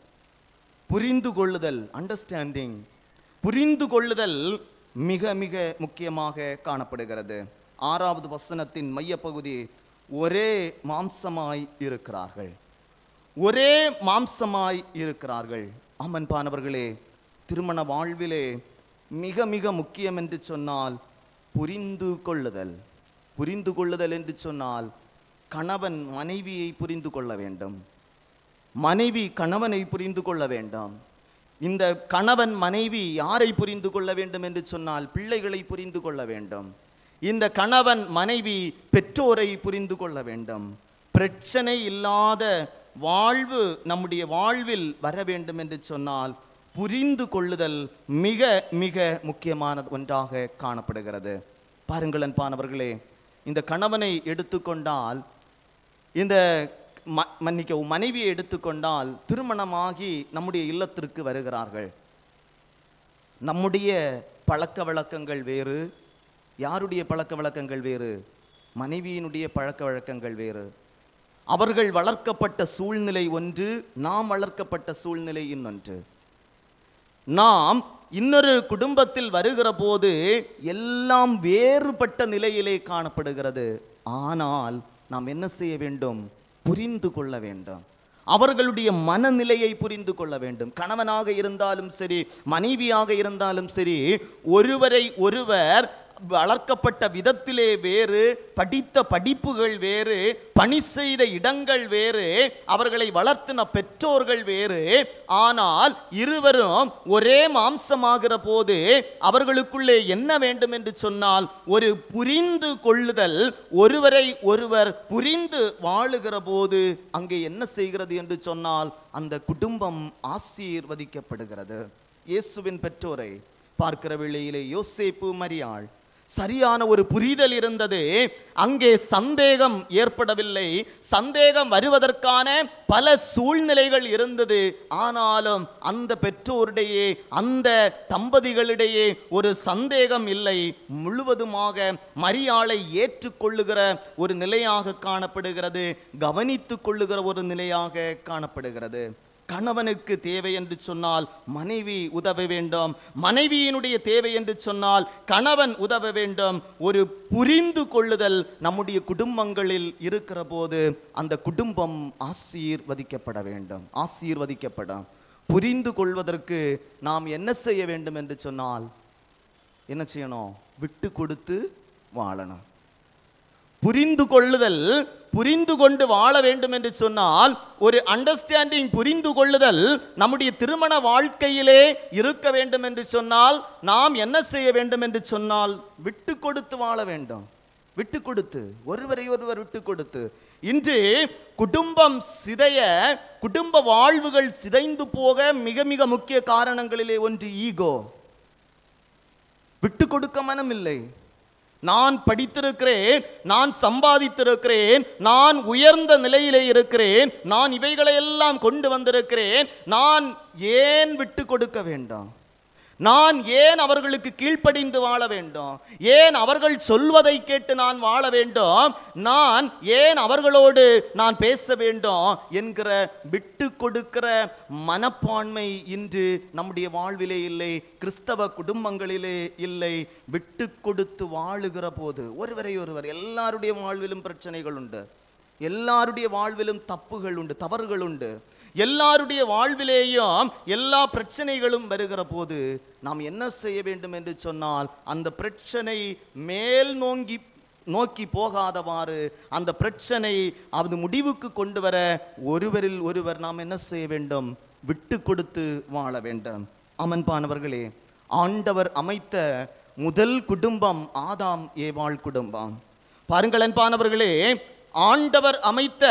புரிந்து கொள்ளுதல், அண்டர்ஸ்டாண்டிங். புரிந்து கொள்ளுதல் மிக மிக முக்கியமாக காணப்படுகிறது. 6வது வசனத்தின் மையப்பகுதி, ஒரே மாம்சமாய் இருக்கிறார்கள். ஒரே மாம்சமாய் இருக்கிறார்கள். அமன்பானவர்களே, திருமண வாழ்விலே மிக மிக முக்கியம் என்று சொன்னால் புரிந்து கொள்ளுதல். புரிந்து கொள்ளுதல் என்று சொன்னால் கணவன் மனைவியை புரிந்து கொள்ள வேண்டும். மனைவி கணவனை புரிந்து கொள்ள வேண்டாம். இந்த கணவன் மனைவி யாரை புரிந்து கொள்ள வேண்டும் என்று சொன்னால் பிள்ளைகளை புரிந்து கொள்ள வேண்டும். இந்த கணவன் மனைவி பெற்றோரை புரிந்து கொள்ள வேண்டும். பிரச்சனை இல்லாத வாழ்வு நம்முடைய வாழ்வில் வர வேண்டும் என்று சொன்னால் புரிந்து கொள்ளுதல் மிக மிக முக்கியமான ஒன்றாக காணப்படுகிறது. பாருங்கள் அன்பானவர்களே, இந்த கணவனை எடுத்துக்கொண்டால், இந்த மனைவியை எடுத்துக்கொண்டால், திருமணமாகி நம்முடைய இல்லத்திற்கு வருகிறார்கள். நம்முடைய பழக்க வழக்கங்கள் வேறு, யாருடைய பழக்க வழக்கங்கள் வேறு, மனைவியினுடைய பழக்க வழக்கங்கள் வேறு. அவர்கள் வளர்க்கப்பட்ட சூழ்நிலை ஒன்று, நாம் வளர்க்கப்பட்ட சூழ்நிலை இன்னொன்று. நாம் இன்னொரு குடும்பத்தில் வருகிற போது எல்லாம் வேறுபட்ட நிலையிலே காணப்படுகிறது. ஆனால் நாம் என்ன செய்ய வேண்டும்? புரிந்து கொள்ள வேண்டும். அவர்களுடைய மனநிலையை புரிந்து கொள்ள வேண்டும். கணவனாக இருந்தாலும் சரி, மனைவியாக இருந்தாலும் சரி, ஒருவரை ஒருவர் வளர்க்கப்பட்ட விதத்திலே வேறு, படித்த படிப்புகள் வேறு, பணி செய்த இடங்கள் வேறு, அவர்களை வளர்த்தின பெற்றோர்கள் வேறு. ஆனால் இருவரும் ஒரே மாம்சமாகிற போது அவர்களுக்குள்ளே என்ன வேண்டும் என்று சொன்னால் ஒரு புரிந்து கொள்ளுதல். ஒருவரை ஒருவர் புரிந்து வாழுகிற போது அங்கே என்ன செய்கிறது என்று சொன்னால் அந்த குடும்பம் ஆசீர்வதிக்கப்படுகிறது. இயேசுவின் பெற்றோரை பார்க்கிற வேளையிலே யோசேப்பு, மரியாள் சரியான ஒரு புரிதல் இருந்தது. அங்கே சந்தேகம் ஏற்படவில்லை. சந்தேகம் வருவதற்கான பல சூழ்நிலைகள் இருந்தது. ஆனாலும் அந்த பெற்றோரிடையே, அந்த தம்பதிகளிடையே ஒரு சந்தேகம் இல்லை. முழுவதுமாக மரியாளை ஏற்றுக்கொள்ளுகிற ஒரு நிலையாக காணப்படுகிறது. கவனித்து கொள்ளுகிற ஒரு நிலையாக காணப்படுகிறது. கணவனுக்கு தேவை என்று சொன்னால் மனைவி உதவ வேண்டும். மனைவியினுடைய தேவை என்று சொன்னால் கணவன் உதவ வேண்டும். ஒரு புரிந்து கொள்ளுதல் நம்முடைய குடும்பங்களில் இருக்கிற போது அந்த குடும்பம் ஆசீர்வதிக்கப்பட வேண்டும். ஆசீர்வதிக்கப்படும். புரிந்து கொள்வதற்கு நாம் என்ன செய்ய வேண்டும் என்று சொன்னால் என்ன செய்யணும்? விட்டு கொடுத்து வாழணும். புரிந்து கொள்ளுதல், புரிந்து கொண்டு வாழ வேண்டும் என்று சொன்னால் ஒரு அண்டர்ஸ்டாண்டிங், புரிந்து கொள்ளுதல் நம்முடைய திருமண வாழ்க்கையிலே இருக்க வேண்டும் என்று சொன்னால் நாம் என்ன செய்ய வேண்டும் என்று சொன்னால் விட்டு கொடுத்து வாழ வேண்டும். விட்டு கொடுத்து, ஒருவரை ஒருவர் விட்டு கொடுத்து. இன்று குடும்பம் சிதைய, குடும்ப வாழ்வுகள் சிதைந்து போக மிக மிக முக்கிய காரணங்களிலே ஒன்று ஈகோ. விட்டு கொடுக்க மனம் இல்லை. நான் படித்திருக்கிறேன், நான் சம்பாதித்திருக்கிறேன், நான் உயர்ந்த நிலையிலே இருக்கிறேன், நான் இவைகளையெல்லாம் கொண்டு வந்திருக்கிறேன், நான் ஏன் விட்டு கொடுக்க வேண்டாம்? நான் ஏன் அவர்களுக்கு கீழ்ப்படிந்து வாழ வேண்டும்? ஏன் அவர்கள் சொல்வதை கேட்டு நான் வாழ வேண்டும்? நான் ஏன் அவர்களோடு நான் பேச வேண்டும் என்கிற விட்டு கொடுக்கிற மனப்பான்மை இன்று நம்முடைய வாழ்விலே இல்லை, கிறிஸ்தவ குடும்பங்களிலே இல்லை. விட்டு கொடுத்து வாழுகிற போது ஒருவரை ஒருவர், எல்லாருடைய வாழ்விலும் பிரச்சனைகள் உண்டு, எல்லாருடைய வாழ்விலும் தப்புகள் உண்டு, தவறுகள் உண்டு. எல்லாருடைய வாழ்விலேயும் எல்லா பிரச்சனைகளும் வருகிற போது நாம் என்ன செய்ய வேண்டும் என்று சொன்னால் அந்த பிரச்சனை மேல் நோக்கி போகாதவாறு, அந்த பிரச்சனை அது முடிவுக்கு கொண்டு வர ஒருவரில் ஒருவர் நாம் என்ன செய்ய வேண்டும்? விட்டு கொடுத்து வாழ வேண்டும். அமன்பானவர்களே, ஆண்டவர் அமைத்த முதல் குடும்பம் ஆதாம் ஏவாள் குடும்பம். பாருங்கள் அன்பானவர்களே, ஆண்டவர் அமைத்த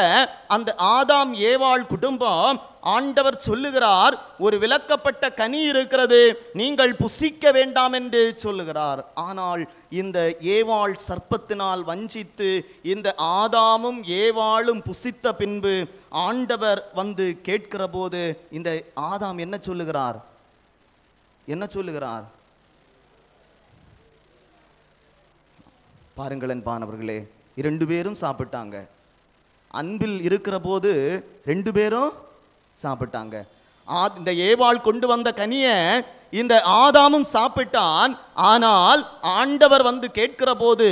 அந்த ஆதாம் ஏவாள் குடும்பம், ஆண்டவர் சொல்லுகிறார் ஒரு விலக்கப்பட்ட கனி இருக்கிறது, நீங்கள் புசிக்க வேண்டாம் என்று சொல்லுகிறார். ஆனால் இந்த ஏவாள் சர்ப்பத்தினால் வஞ்சித்து இந்த ஆதாமும் ஏவாளும் புசித்த பின்பு ஆண்டவர் வந்து கேட்கிற போது இந்த ஆதாம் என்ன சொல்லுகிறார்? என்ன சொல்லுகிறார்? பாருங்களேன் பானவர்களே, 2 பேரும் சாப்பிட்டாங்க. அன்பில் இருக்கிற போது 2 பேரும் சாப்பிட்டாங்க. இந்த ஏவாள் கொண்டு வந்த கனியை இந்த ஆதாமும் சாப்பிட்டான். ஆனால் ஆண்டவர் வந்து கேட்கிற போது,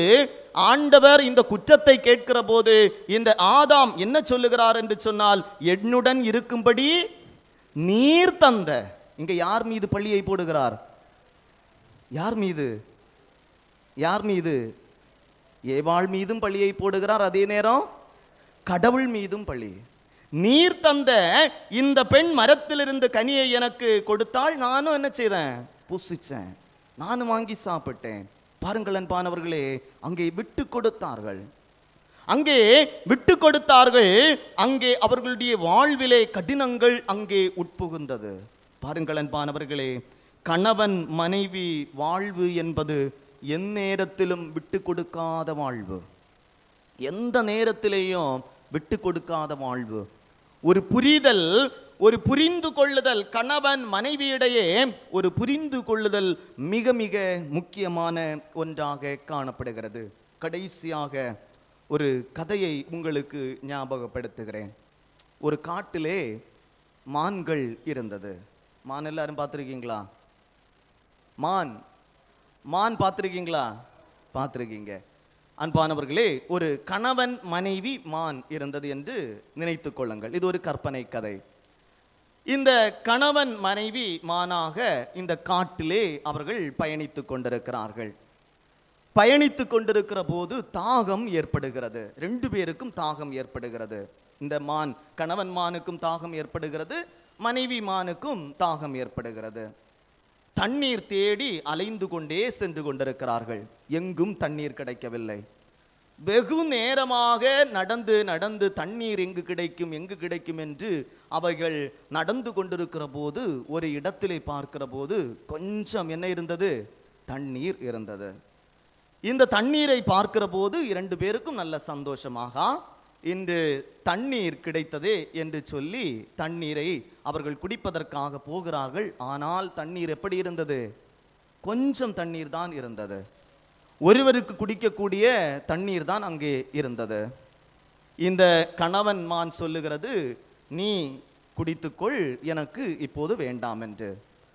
ஆண்டவர் இந்த குற்றத்தை கேட்கிற போது இந்த ஆதாம் என்ன சொல்லுகிறார் என்று சொன்னால், என்னுடன் இருக்கும்படி நீர் தந்த. இங்க யார் மீது பழியை போடுகிறார்? யார் மீது? யார் மீது? ஏவாள் மீதும் பழியை போடுகிறார். அதே நேரம் கடவுள் மீதும் பழி. நீர் தந்த இந்த பெண் மரத்திலிருந்து கனியை எனக்கு கொடுத்தால் நானும் என்ன செய்தேன்? புசிச்சேன், நானும் வாங்கி சாப்பிட்டேன். பாருங்கள் அன்பானவர்களே, அங்கே விட்டு கொடுத்தார்கள், அங்கே விட்டு கொடுத்தார்கள். அங்கே அவர்களுடைய வாழ்விலே கடினங்கள் அங்கே உட்புகுந்தது. பாருங்கள் அன்பானவர்களே, கணவன் மனைவி வாழ்வு என்பது எந்நேரத்திலும் விட்டு கொடுக்காத வாழ்வு, எந்த நேரத்திலேயும் விட்டு கொடுக்காத வாழ்வு. ஒரு புரிதல், ஒரு புரிந்து கொள்ளுதல், கணவன் மனைவியிடையே ஒரு புரிந்து கொள்ளுதல் மிக மிக முக்கியமான ஒன்றாக காணப்படுகிறது. கடைசியாக ஒரு கதையை உங்களுக்கு ஞாபகப்படுத்துகிறேன். ஒரு காட்டிலே மான்கள் இருந்தது. மான் எல்லாரும் பார்த்துருக்கீங்களா? மான் பார்த்துருக்கீங்களா? பார்த்துருக்கீங்க. அன்பானவர்களே, ஒரு கணவன் மனைவி மான் இருந்தது என்று நினைத்து கொள்ளுங்கள். இது ஒரு கற்பனை கதை. இந்த கணவன் மனைவி மானாக இந்த காட்டிலே அவர்கள் பயணித்து கொண்டிருக்கிறார்கள். பயணித்து கொண்டிருக்கிற போது தாகம் ஏற்படுகிறது. 2 பேருக்கும் தாகம் ஏற்படுகிறது. இந்த மான், கணவன் மானுக்கும் தாகம் ஏற்படுகிறது, மனைவி மானுக்கும் தாகம் ஏற்படுகிறது. தண்ணீர் தேடி அலைந்து கொண்டே சென்று கொண்டிருக்கிறார்கள். எங்கும் தண்ணீர் கிடைக்கவில்லை. வெகு நேரமாக நடந்து நடந்து தண்ணீர் எங்கு கிடைக்கும் என்று அவைகள் நடந்து கொண்டிருக்கிற போது ஒரு இடத்திலே பார்க்கிற போது கொஞ்சம் என்ன இருந்தது? தண்ணீர் இருந்தது. இந்த தண்ணீரை பார்க்கிற போது 2 பேருக்கும் நல்ல சந்தோஷமாக இன்று தண்ணீர் கிடைத்ததே என்று சொல்லி தண்ணீரை அவர்கள் குடிப்பதற்காக போகிறார்கள். ஆனால் தண்ணீர் எப்படி இருந்தது? கொஞ்சம் தண்ணீர் தான் இருந்தது. ஒருவருக்கு குடிக்கக்கூடிய தண்ணீர் தான் அங்கே இருந்தது. இந்த கணவன் மான் சொல்லுகிறது, நீ குடித்துக்கொள், எனக்கு இப்போது வேண்டாம் என்று.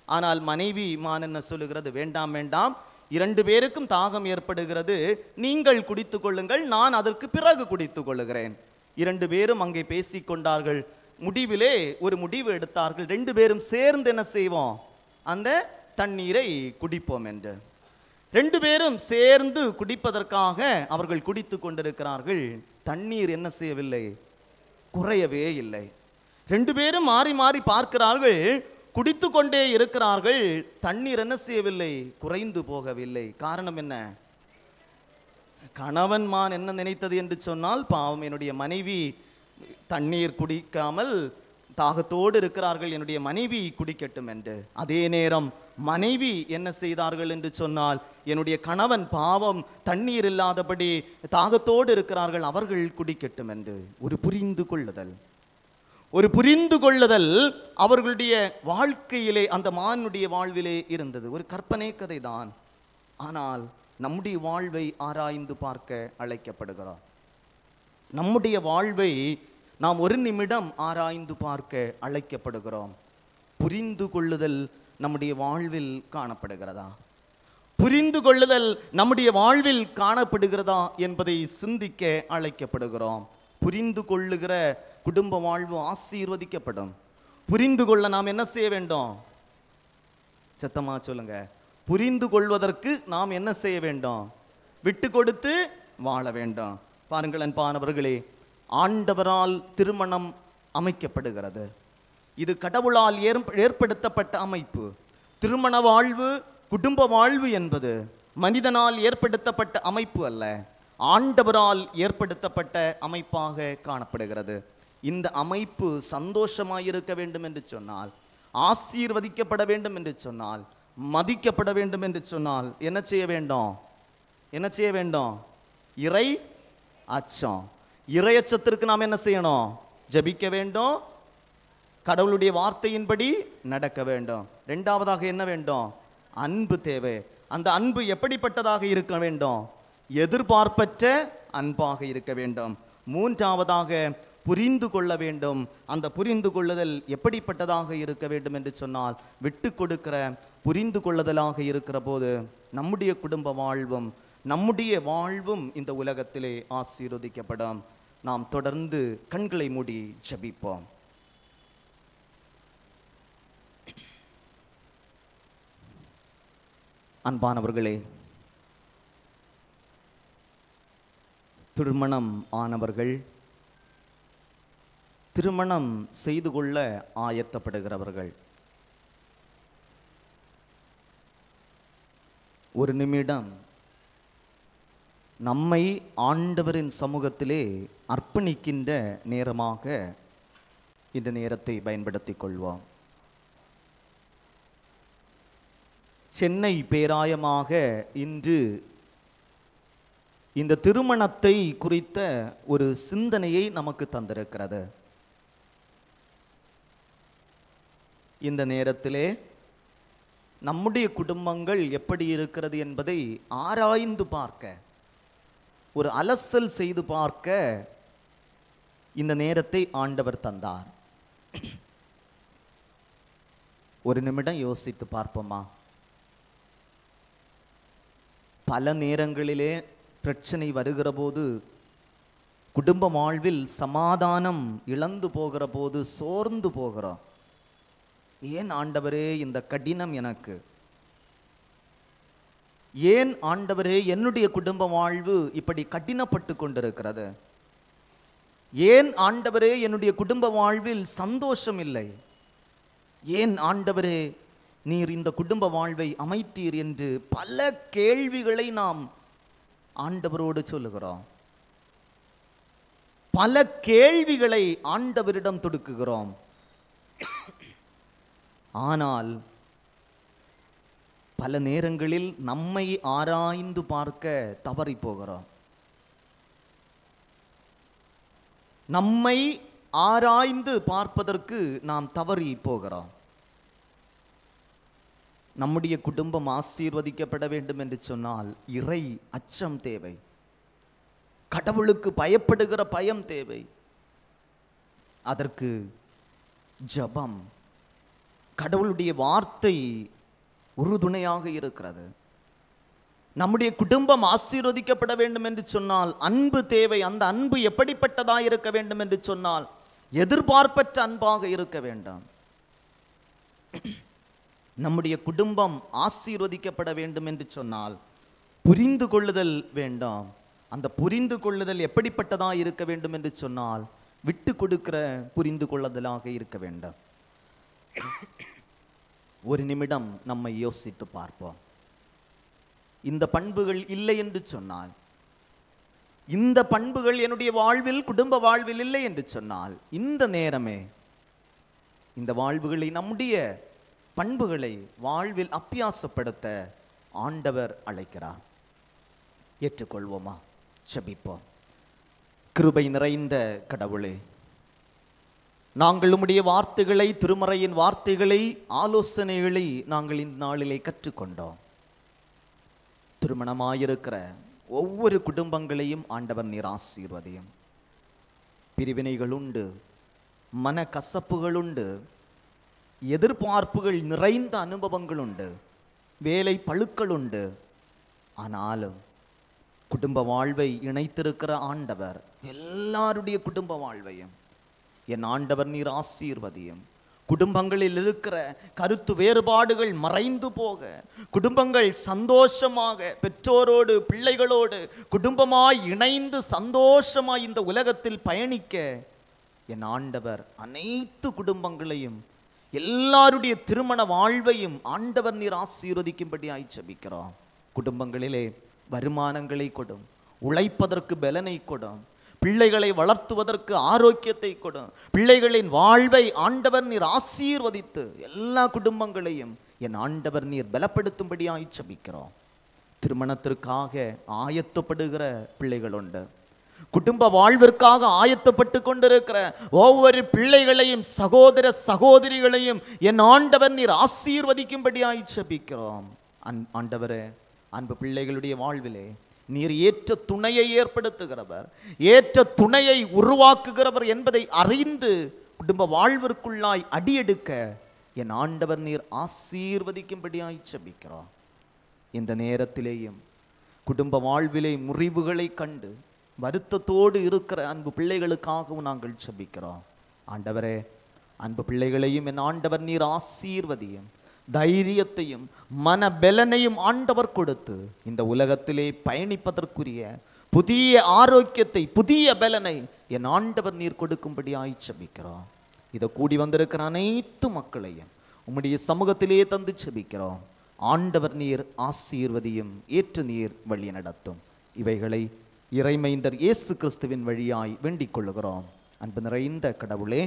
ஆனால் மனைவி மான் என்ன சொல்லுகிறது? வேண்டாம் வேண்டாம், 2 பேருக்கும் தாகம் ஏற்படுகிறது, நீங்கள் குடித்து கொள்ளுங்கள், நான் அதற்கு பிறகு குடித்து கொள்ளுகிறேன். 2 பேரும் அங்கே பேசிக்கொண்டார்கள். முடிவிலே ஒரு முடிவு எடுத்தார்கள். 2 பேரும் சேர்ந்து என்ன செய்வோம்? அந்த தண்ணீரை குடிப்போம் என்று. 2 பேரும் சேர்ந்து குடிப்பதற்காக அவர்கள் குடித்து கொண்டிருக்கிறார்கள். தண்ணீர் என்ன செய்யவில்லை? குறையவே இல்லை. 2 பேரும் மாறி மாறி பார்க்கிறார்கள், குடித்து கொண்டே இருக்கிறார்கள். தண்ணீர் என்ன செய்யவில்லை? குறைந்து போகவில்லை. காரணம் என்ன? கணவன் மான் என்ன நினைத்தது என்று சொன்னால், பாவம், என்னுடைய மனைவி தண்ணீர் குடிக்காமல் தாகத்தோடு இருக்கிறார்கள், என்னுடைய மனைவி குடிக்கட்டும் என்று. அதே நேரம் மனைவி என்ன செய்தார்கள் என்று சொன்னால், என்னுடைய கணவன் பாவம் தண்ணீர் இல்லாதபடி தாகத்தோடு இருக்கிறார்கள், அவர்கள் குடிக்கட்டும் என்று. ஒரு புரிந்து கொள்ளுதல், ஒரு புரிந்து கொள்ளுதல் அவர்களுடைய வாழ்க்கையிலே, அந்த மானுடைய வாழ்விலே இருந்தது. ஒரு கற்பனை கதை தான், ஆனால் நம்முடைய வாழ்வை ஆராய்ந்து பார்க்க அழைக்கப்படுகிறோம். நம்முடைய வாழ்வை நாம் ஒரு நிமிடம் ஆராய்ந்து பார்க்க அழைக்கப்படுகிறோம். புரிந்து கொள்ளுதல் நம்முடைய வாழ்வில் காணப்படுகிறதா? புரிந்து கொள்ளுதல் நம்முடைய வாழ்வில் காணப்படுகிறதா என்பதை சிந்திக்க அழைக்கப்படுகிறோம். புரிந்து கொள்ளுகிற குடும்ப வாழ்வு ஆசீர்வதிக்கப்படும். புரிந்து கொள்ள நாம் என்ன செய்ய வேண்டும்? சத்தமா சொல்லுங்க. புரிந்து கொள்வதற்கு நாம் என்ன செய்ய வேண்டும்? விட்டு கொடுத்து வாழ வேண்டும். பாருங்கள் அன்பானவர்களே, ஆண்டவரால் திருமணம் அமைக்கப்படுகிறது. இது கடவுளால் ஏற்படுத்தப்பட்ட அமைப்பு. திருமண வாழ்வு, குடும்ப வாழ்வு என்பது மனிதனால் ஏற்படுத்தப்பட்ட அமைப்பு அல்ல, ஆண்டவரால் ஏற்படுத்தப்பட்ட அமைப்பாக காணப்படுகிறது. இந்த அமைப்பு சந்தோஷமாயிருக்க வேண்டும் என்று சொன்னால், ஆசீர்வதிக்கப்பட வேண்டும் என்று சொன்னால், மதிக்கப்பட வேண்டும் என்று சொன்னால் என்ன செய்ய வேண்டும்? என்ன செய்ய வேண்டும்? இறை அச்சம். இறை அச்சத்திற்கு நாம் என்ன செய்யணும்? ஜெபிக்க வேண்டும், கடவுளுடைய வார்த்தையின்படி நடக்க வேண்டும். 2வதாக என்ன வேண்டும்? அன்பு தேவை. அந்த அன்பு எப்படிப்பட்டதாக இருக்க வேண்டும்? எதிர்பார்ப்பற்ற அன்பாக இருக்க வேண்டும். 3வதாக புரிந்து கொள்ள வேண்டும். அந்த புரிந்து கொள்ளுதல் எப்படிப்பட்டதாக இருக்க வேண்டும் என்று சொன்னால், விட்டு கொடுக்கிற புரிந்து கொள்ளுதலாக இருக்கிற போது நம்முடைய குடும்ப வாழ்வும் நம்முடைய வாழ்வும் இந்த உலகத்திலே ஆசீர்வதிக்கப்படும். நாம் தொடர்ந்து கண்களை மூடி ஜெபிப்போம். அன்பானவர்களே, திருமணம் ஆனவர்கள் திருமணம் செய்து கொள்ள ஆயத்தப்படுகிறவர்கள் ஒரு நிமிடம் நம்மை ஆண்டவரின் சமூகத்திலே அர்ப்பணிக்கின்ற நேரமாக இந்த நேரத்தை பயன்படுத்திக் கொள்வோம். சென்னை பேராயமாக இன்று இந்த திருமணத்தை குறித்த ஒரு சிந்தனையை நமக்கு தந்திருக்கிறது. இந்த நேரத்திலே நம்முடைய குடும்பங்கள் எப்படி இருக்கிறது என்பதை ஆராய்ந்து பார்க்க, ஒரு அலசல் செய்து பார்க்க இந்த நேரத்தை ஆண்டவர் தந்தார். ஒரு நிமிடம் யோசித்து பார்ப்போமா? பல நேரங்களிலே பிரச்சனை வருகிற போது, குடும்ப வாழ்வில் சமாதானம் இழந்து போகிற போது சோர்ந்து போகிறோம். ஏன் ஆண்டவரே இந்த கடினம் எனக்கு? ஏன் ஆண்டவரே என்னுடைய குடும்ப வாழ்வு இப்படி கடினப்பட்டு கொண்டிருக்கிறது? ஏன் ஆண்டவரே என்னுடைய குடும்ப வாழ்வில் சந்தோஷம் இல்லை? ஏன் ஆண்டவரே நீர் இந்த குடும்ப வாழ்வை அமைத்தீர் என்று பல கேள்விகளை நாம் ஆண்டவரோடு சொல்லுகிறோம். பல கேள்விகளை ஆண்டவரிடம் தொடுக்குகிறோம். ஆனால் பல நேரங்களில் நம்மை ஆராய்ந்து பார்க்க தவறி போகிறோம். நம்மை ஆராய்ந்து பார்ப்பதற்கு நாம் தவறி போகிறோம். நம்முடைய குடும்பம் ஆசீர்வதிக்கப்பட வேண்டும் என்று சொன்னால் இறை அச்சம் தேவை. கடவுளுக்கு பயப்படுகிற பயம் தேவை. அதற்கு ஜெபம், கடவுளுடைய வார்த்தை உறுதுணையாக இருக்கிறது. நம்முடைய குடும்பம் ஆசீர்வதிக்கப்பட வேண்டும் என்று சொன்னால் அன்பு தேவை. அந்த அன்பு எப்படிப்பட்டதாக இருக்க வேண்டும் என்று சொன்னால் எதிர்பார்ப்பற்ற அன்பாக இருக்க வேண்டும். நம்முடைய குடும்பம் ஆசீர்வதிக்கப்பட வேண்டும் என்று சொன்னால் புரிந்து கொள்ளுதல் வேண்டும். அந்த புரிந்து கொள்ளுதல் எப்படிப்பட்டதாக இருக்க வேண்டும் என்று சொன்னால் விட்டு கொடுக்கிற புரிந்து கொள்ளுதலாக இருக்க வேண்டும். ஒரு நிமிடம் நம்மை யோசித்து பார்ப்போம். இந்த பண்புகள் இல்லை என்று சொன்னால், இந்த பண்புகள் என்னுடைய வாழ்வில், குடும்ப வாழ்வில் இல்லை என்று சொன்னால், இந்த நேரமே இந்த வாழ்வுகளை, நம்முடைய பண்புகளை வாழ்வில் அப்பியாசப்படுத்த ஆண்டவர் அழைக்கிறார். ஏற்றுக்கொள்வோமா? ஜெபிப்போம். கிருபை நிறைந்த கடவுளே, நாங்கள் உம்முடைய வார்த்தைகளை, திருமறையின் வார்த்தைகளை, ஆலோசனைகளை நாங்கள் இந்த நாளிலே கற்றுக்கொண்டோம். திருமணமாயிருக்கிற ஒவ்வொரு குடும்பங்களையும் ஆண்டவர் நீர் ஆசீர்வதியும். பிரிவினைகள் உண்டு, மன கசப்புகள் உண்டு, எதிர்பார்ப்புகள் நிறைந்த அனுபவங்கள் உண்டு, வேலை பழுக்கள் உண்டு. ஆனாலும் குடும்ப வாழ்வை இணைத்திருக்கிற ஆண்டவர் எல்லாருடைய குடும்ப வாழ்வையும் என் ஆண்டவர் நீர் ஆசீர்வதியும். குடும்பங்களில் இருக்கிற கருத்து வேறுபாடுகள் மறைந்து போக, குடும்பங்கள் சந்தோஷமாக பெற்றோரோடு பிள்ளைகளோடு குடும்பமாய் இணைந்து சந்தோஷமாய் இந்த உலகத்தில் பயணிக்க என் ஆண்டவர் அனைத்து குடும்பங்களையும், எல்லாருடைய திருமண வாழ்வையும் ஆண்டவர் நீர் ஆசீர்வதிக்கும்படியாய் ஜெபிக்கிறோம். குடும்பங்களிலே வருமானங்களை கொடும், உழைப்பதற்கு பலனை கொடும், பிள்ளைகளை வளர்த்துவதற்கு ஆரோக்கியத்தை கொடும், பிள்ளைகளின் வாழ்வை ஆண்டவர் நீர் ஆசீர்வதித்து எல்லா குடும்பங்களையும் என் ஆண்டவர் நீர் பலப்படுத்தும்படியாய் ஜெபிக்கிறோம். திருமணத்திற்காக ஆயத்தப்படுகிற பிள்ளைகள் உண்டு. குடும்ப வாழ்விற்காக ஆயத்தப்பட்டு கொண்டிருக்கிற ஒவ்வொரு பிள்ளைகளையும், சகோதர சகோதரிகளையும் என் ஆண்டவர் நீர் ஆசீர்வதிக்கும்படியாய் ஜெபிக்கிறோம். ஆண்டவரே, அன்பு பிள்ளைகளுடைய வாழ்விலே நீர் ஏற்ற துணையை ஏற்படுத்துகிறவர், ஏற்ற துணையை உருவாக்குகிறவர் என்பதை அறிந்து குடும்ப வாழ்விற்குள்ளாய் அடியெடுக்க என் ஆண்டவர் நீர் ஆசீர்வதிக்கும்படியாய் ஜெபிக்கிறோம். இந்த நேரத்திலேயும் குடும்ப வாழ்விலே முறிவுகளை கண்டு வருத்தத்தோடு இருக்கிற அன்பு பிள்ளைகளுக்காகவும் நாங்கள் ஜெபிக்கிறோம். ஆண்டவரே, அன்பு பிள்ளைகளையும் என் ஆண்டவர் நீர் ஆசீர்வதியும். தைரியத்தையும் மனபலனையும் ஆண்டவர் கொடுத்து இந்த உலகத்திலே பயணிப்பதற்குரிய புதிய ஆரோக்கியத்தை, புதிய பலனை என் ஆண்டவர் நீர் கொடுக்கும்படியாய் செபிக்கிறோம். இதை கூடி வந்திருக்கிற அனைத்து மக்களையும் உம்முடைய சமூகத்திலே தந்து செபிக்கிறோம். ஆண்டவர் நீர் ஆசீர்வதியும், ஏற்று நீர் வழி நடத்தும். இவைகளை இறைமைந்தர் இயேசு கிறிஸ்துவின் வழியாய் வேண்டிக் கொள்ளுகிறோம். அன்பு நிறைந்த கடவுளே,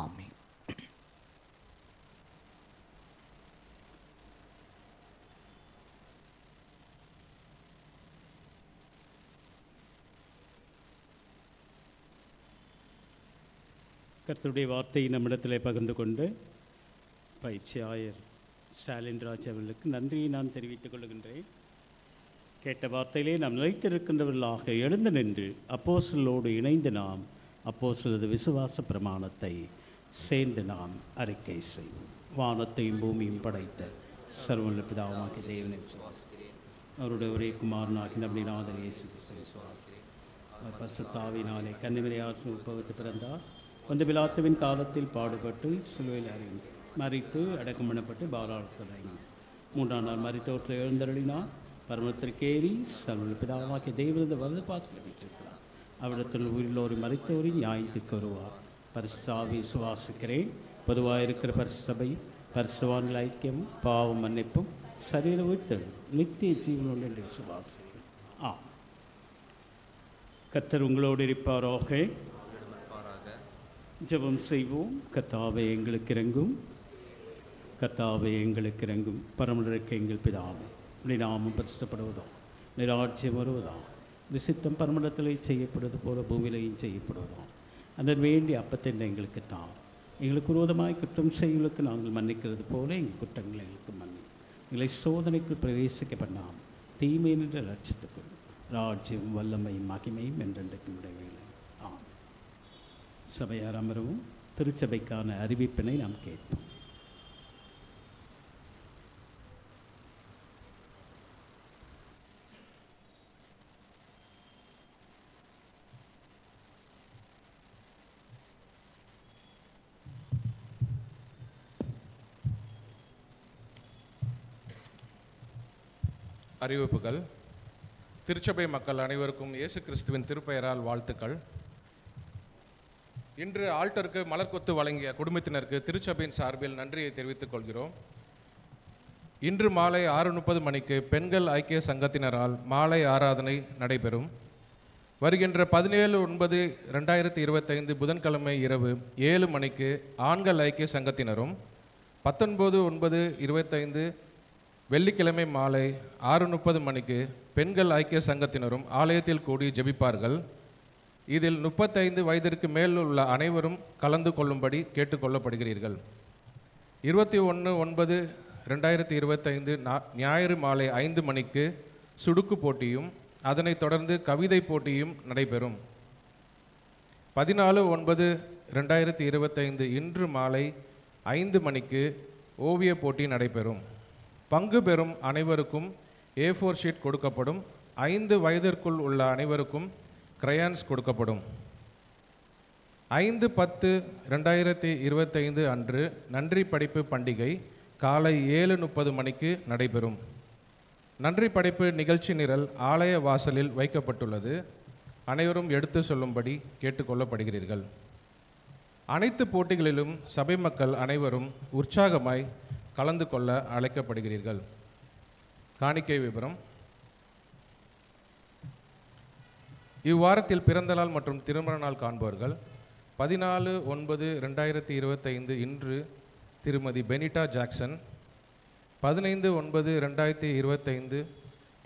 ஆமென். கர்த்தருடைய வார்த்தையை நம்மிடத்தில் பகிர்ந்து கொண்டு பயிற்சியாயர் ஸ்டாலின் ராஜ் அவர்களுக்கு நன்றியை நான் தெரிவித்துக் கொள்கின்றேன். கேட்ட வார்த்தையிலே நாம் நிலைத்திருக்கின்றவர்களாக எழுந்து நின்று அப்போஸ்தலரோடு இணைந்து நாம் அப்போஸ்தலரது விசுவாச பிரமாணத்தை சேர்ந்து நாம் அறிக்கை செய்வோம். வானத்தையும் பூமியும் படைத்த சர்வவல்ல பிதாவாகிய தேவனை விசுவாசிக்கிறேன். அவருடைய ஒரே குமாரனாகி நம்முடைய நாதர் இயேசு கிறிஸ்துவை விசுவாசிக்கிறேன். அவர் பரிசுத்தாவினாலே கன்னிமரியாருக்கு உட்பவித்து பிறந்தார். அந்த பிலாத்துவின் காலத்தில் பாடுபட்டு சிலுவையில் அறிந்து மரித்து அடக்கம் பண்ணப்பட்டு பாராளத்தில் இறங்கினார். 3ஆம் நாள் மரித்தோற்றை எழுந்தருளினார். பரமத்திற்கேறி சர்வவல்ல பிதாவாகிய தேவனது வலது பாசத்தில் விட்டிருக்கிறார். அவரிடத்தில் உயிரோடு மரித்தோரை நியாயத்திற்கு வருவார். பரிசுத்தாவை விசுவாசிக்கிறேன். பொதுவாக இருக்கிற பரிசுசபை, பரிசுவான்கள் ஐக்கியம், பாவம் மன்னிப்பும், சரீர உயிர்த்தல், நித்திய ஜீவனோடு என்று விசுவாசிக்கிறேன். கர்த்தர் உங்களோடு இருப்பாராக. ஜெபம் செய்வோம். கர்த்தாவே எங்களுக்கு இறங்கும், கர்த்தாவே எங்களுக்கு இறங்கும். பரமனுக்கு எங்கள் பிதாவே, உடைய நாமம் பரிசுத்தப்படுவதோ, நிராட்சியம் வருவதோ, விசித்தம் பரமண்டத்திலே செய்யப்படுவது போல பூமியிலையும் செய்யப்படுவதோ. அதன் வேண்டிய அப்பத்தை எங்களுக்கு தான். எங்களுக்கு விரோதமாய் குற்றம் செய்வதற்கு நாங்கள் மன்னிக்கிறது போல எங்கள் குற்றங்களை எங்களுக்கு மன்னி. எங்களை சோதனைக்குள் பிரவேசிக்க பண்ணாம், தீமை என்ற லட்சத்துக்குள் ராஜ்யம் வல்லமையும் மகிமையும் என்றென்றைக்கும் உடையவில்லை. சபையார் அமரவும். திருச்சபைக்கான அறிவிப்பினை நாம் கேட்போம். அறிவிப்புகள். திருச்சபை மக்கள் அனைவருக்கும் இயேசு கிறிஸ்துவின் திருப்பெயரால் வாழ்த்துக்கள். இன்று ஆல்டருக்கு மலர்கொத்து வழங்கிய குடும்பத்தினருக்கு திருச்சபையின் சார்பில் நன்றியை தெரிவித்துக் கொள்கிறோம். இன்று மாலை 6:30 மணிக்கு பெண்கள் ஐக்கிய சங்கத்தினரால் மாலை ஆராதனை நடைபெறும். வருகின்ற 17/9/2025 புதன்கிழமை இரவு 7 மணிக்கு ஆண்கள் ஐக்கிய சங்கத்தினரும், 19/9/25 வெள்ளிக்கிழமை மாலை 6:30 மணிக்கு பெண்கள் ஐக்கிய சங்கத்தினரும் ஆலயத்தில் கூடி ஜெபிப்பார்கள். இதில் 35 வயதிற்கு மேல் உள்ள அனைவரும் கலந்து கொள்ளும்படி கேட்டுக்கொள்ளப்படுகிறீர்கள். 21/9/2025 ஞாயிறு மாலை 5 மணிக்கு சுடுக்கு போட்டியும் அதனைத் தொடர்ந்து கவிதை போட்டியும் நடைபெறும். 14/9/2025 இன்று மாலை 5 மணிக்கு ஓவிய போட்டி நடைபெறும். பங்கு பெறும் அனைவருக்கும் A4 ஷீட் கொடுக்கப்படும். 5 வயதிற்குள் உள்ள அனைவருக்கும் கிரையான்ஸ் கொடுக்கப்படும். 5/10/2025 அன்று நன்றி படைப்பு பண்டிகை காலை 7:30 மணிக்கு நடைபெறும். நன்றி படைப்பு நிகழ்ச்சி நிரல் ஆலய வாசலில் வைக்கப்பட்டுள்ளது. அனைவரும் எடுத்து சொல்லும்படி கேட்டுக்கொள்ளப்படுகிறீர்கள். அனைத்து போட்டிகளிலும் சபை மக்கள் அனைவரும் உற்சாகமாய் கலந்து கொள்ள அழைக்கப்படுகிறீர்கள். காணிக்கை விபரம். இவ்வாரத்தில் பிறந்த நாள் மற்றும் திருமண நாள் காண்பவர்கள்: 14/9/2025 இன்று திருமதி பெனிட்டா ஜாக்சன், 15/9/2025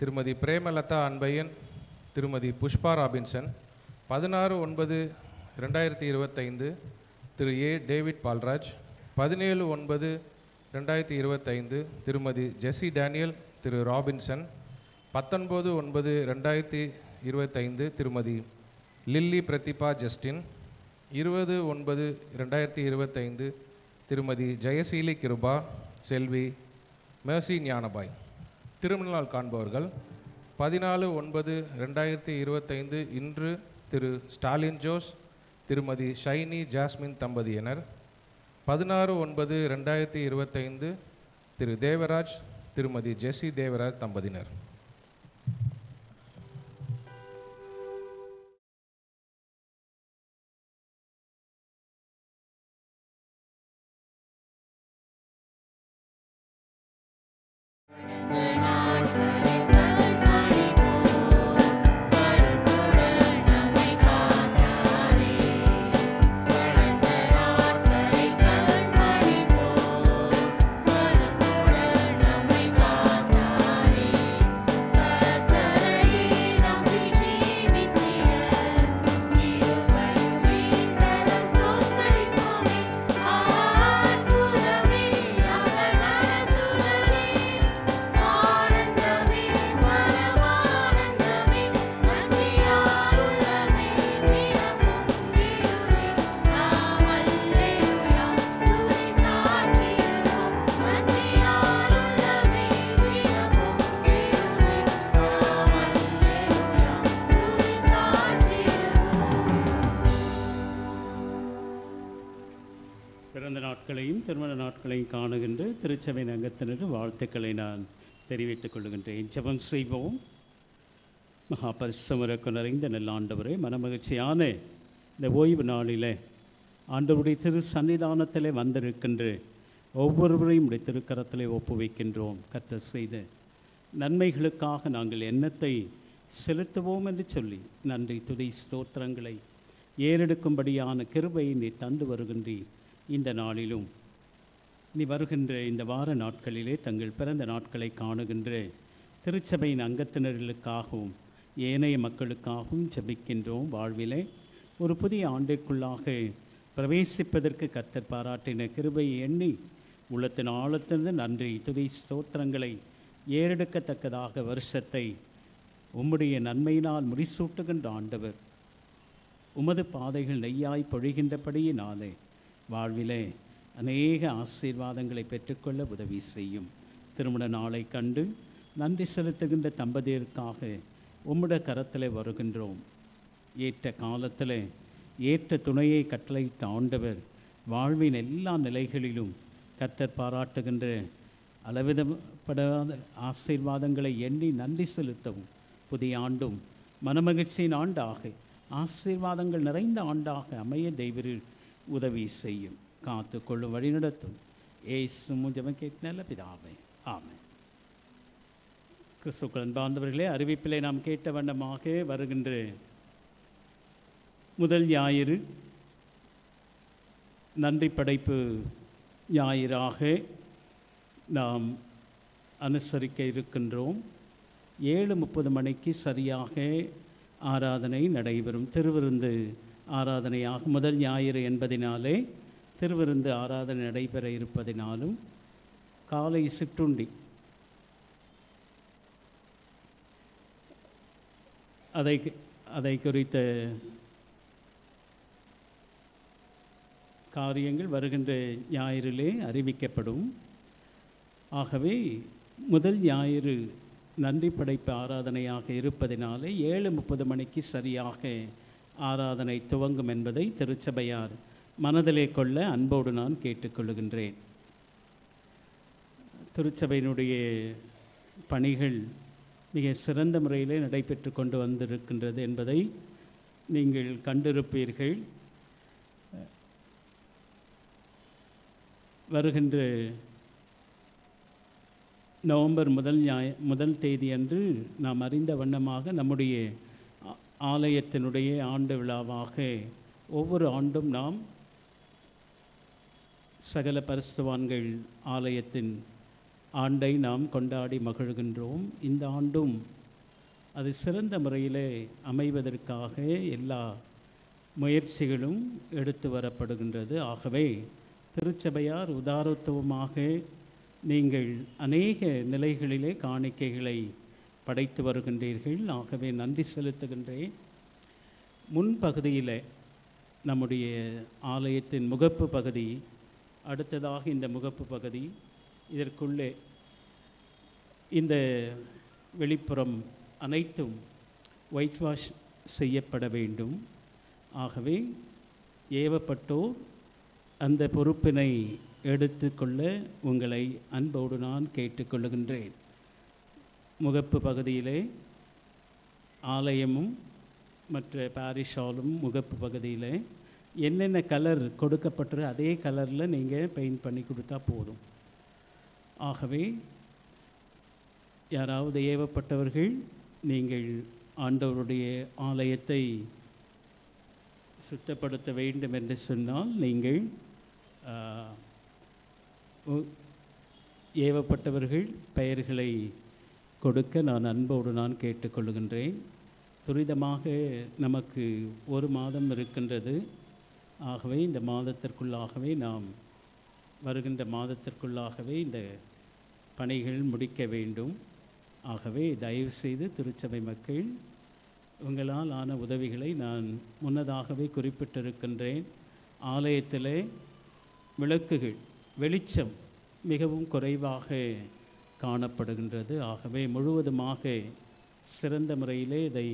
திருமதி பிரேமலதா அன்பையன், திருமதி புஷ்பா ராபின்சன், 16/9/2025 திரு ஏ டேவிட் பால்ராஜ், 17/9/2025 திருமதி ஜெசி டேனியல், திரு ராபின்சன், 19/9/2025 திருமதி லில்லி பிரதிபா ஜஸ்டின், 20/9/2025 திருமதி ஜெயசீலி கிருபா செல்வி மேர்சி ஞானபாய். திருமண நாள் காண்பவர்கள்: 14/9/2025 இன்று திரு ஸ்டாலின் ஜோஸ், திருமதி ஷைனி ஜாஸ்மின் தம்பதியினர், 16/9/2025 திரு தேவராஜ், திருமதி ஜெசி தேவராஜ் தம்பதியினர். பிறந்த நாட்களையும் திருமண நாட்களையும் காணுகின்ற திருச்சபையின் அங்கத்தினருக்கு வாழ்த்துக்களை நான் தெரிவித்துக் கொள்கின்றேன். ஜெபம் செய்வோம். மகாபரிசுத்தமும் நிறைந்த நல்ல ஆண்டவரே, மனமகிழ்ச்சியான இந்த ஓய்வு நாளில் ஆண்டவருடைய திரு சன்னிதானத்தில் வந்திருக்கின்ற ஒவ்வொருவரையும் உடைய திருக்கரத்திலே ஒப்புவிக்கின்றோம். கர்த்தர் செய்த நன்மைகளுக்காக நாங்கள் எண்ணத்தை செலுத்துவோம் என்று சொல்லி நன்றி துதி ஸ்தோத்திரங்களை ஏறெடுக்கும்படியான கிருபையை நீ தந்து வருகின்றீர். இந்த நாளிலும் நீ வருகின்ற இந்த வார நாட்களிலே தங்கள் பிறந்த நாட்களை காணுகின்ற திருச்சபையின் அங்கத்தினர்களுக்காகவும் ஏனைய மக்களுக்காகவும் ஜெபிக்கின்றோம். வாழ்விலே ஒரு புதிய ஆண்டிற்குள்ளாக பிரவேசிப்பதற்கு கர்த்தர் பாராட்டின கிருபையை எண்ணி உள்ளத்தின் ஆழத்திலிருந்து நன்றி துதி ஸ்தோத்திரங்களை ஏறெடுக்கத்தக்கதாக வருஷத்தை உம்முடைய நன்மையினால் முடிசூட்டுகின்ற ஆண்டவர் உமது பாதைகள் நெய்யாய் பொழிகின்றபடியினாலே வாழ்விலே அநேக ஆசீர்வாதங்களை பெற்றுக்கொள்ள உதவி செய்யும். திருமண நாளை கண்டு நன்றி செலுத்துகின்ற தம்பதியருக்காக உம்முடைய கரத்தில் வருகின்றோம். ஏற்ற காலத்தில் ஏற்ற துணையை கட்டளையிட்ட ஆண்டவர் வாழ்வின் எல்லா நிலைகளிலும் கர்த்தர் பாராட்டுகின்ற அளவிடப்படாத ஆசீர்வாதங்களை எண்ணி நன்றி செலுத்தவும் புதிய ஆண்டும் மனமகிழ்ச்சியின் ஆண்டாக ஆசீர்வாதங்கள் நிறைந்த ஆண்டாக அமைய தெய்வரில் உதவி செய்யும். காத்து கொள்ளும் வழிநடத்தும். ஏசு ஜெபம் கேட்ட நல்ல பிதாவே, ஆமென். கிறிஸ்துக்கள் அன்பார்ந்தவர்களே, அறிவிப்பிலே நாம் கேட்ட வண்ணமாக வருகின்ற முதல் ஞாயிறு நன்றி படைப்பு ஞாயிறாக நாம் அனுசரிக்க இருக்கின்றோம். 7:30 மணிக்கு சரியாக ஆராதனை நடைபெறும். திருவிருந்து ஆராதனையாக முதல் ஞாயிறு என்பதினாலே திருவிருந்து ஆராதனை நடைபெற இருப்பதினாலும் காலை சிற்றுண்டி அதை குறித்த காரியங்கள் வருகின்ற ஞாயிறிலே அறிவிக்கப்படும். ஆகவே முதல் ஞாயிறு நன்றி படைப்பு ஆராதனையாக இருப்பதினாலே 7:30 மணிக்கு சரியாக ஆராதனை துவங்கும் என்பதை திருச்சபையார் மனதிலே கொள்ள அன்போடு நான் கேட்டுக்கொள்கின்றேன். திருச்சபையினுடைய பணிகள் மிக சிறந்த முறையிலே நடைபெற்று கொண்டு வந்திருக்கின்றது என்பதை நீங்கள் கண்டிருப்பீர்கள். வருகின்ற நவம்பர் முதல் தேதி அன்று நாம் அறிந்த வண்ணமாக நம்முடைய ஆலயத்தினுடைய ஆண்டு விழாவாக ஒவ்வொரு ஆண்டும் நாம் சகல பரிசுத்தவான்கள் ஆலயத்தின் ஆண்டை நாம் கொண்டாடி மகிழ்கின்றோம். இந்த ஆண்டும் அது சிறந்த முறையிலே அமைவதற்காக எல்லா முயற்சிகளும் எடுத்து வரப்படுகின்றது. ஆகவே திருச்சபையார் உதாரத்துவமாக நீங்கள் அநேக நிலைகளிலே காணிக்கைகளை படைத்து வருகின்றீர்கள். ஆகவே நன்றி செலுத்துகின்றேன். முன்பகுதியில் நம்முடைய ஆலயத்தின் முகப்பு பகுதி, அடுத்ததாக இந்த முகப்பு பகுதி, இதற்குள்ளே இந்த வெளிப்புறம் அனைத்தும் ஒயிட் வாஷ் செய்யப்பட வேண்டும். ஆகவே ஏவப்பட்டோர் அந்த பொறுப்பினை எடுத்துக்கொள்ள உங்களை அன்போடு நான் கேட்டுக்கொள்ளுகின்றேன். முகப்பு பகுதியிலே ஆலயமும் மற்ற பாரிஷ் ஹாலும் முகப்பு பகுதியில் என்னென்ன கலர் கொடுக்கப்பட்டிரு அதே கலரில் நீங்கள் பெயிண்ட் பண்ணி கொடுத்தா போதும். ஆகவே யாராவது ஏவப்பட்டவர்கள் நீங்கள் ஆண்டவருடைய ஆலயத்தை சுத்தப்படுத்த வேண்டும் என்று சொன்னால் நீங்கள் ஏவப்பட்டவர்கள் பெயர்களை கொடுக்க நான் கேட்டுக்கொள்கின்றேன். துரிதமாக நமக்கு ஒரு மாதம் இருக்கின்றது. ஆகவே இந்த மாதத்திற்குள்ளாகவே நாம் வருகின்ற மாதத்திற்குள்ளாகவே இந்த பணிகள் முடிக்க வேண்டும். ஆகவே தயவு செய்து திருச்சபை மக்கள் உங்களால் ஆன உதவிகளை நான் முன்னதாகவே குறிப்பிட்டிருக்கின்றேன். ஆலயத்திலே விளக்குகள் வெளிச்சம் மிகவும் குறைவாக காணப்படுகின்றது. ஆகவே முழுவதுமாக சிறந்த முறையிலே இதை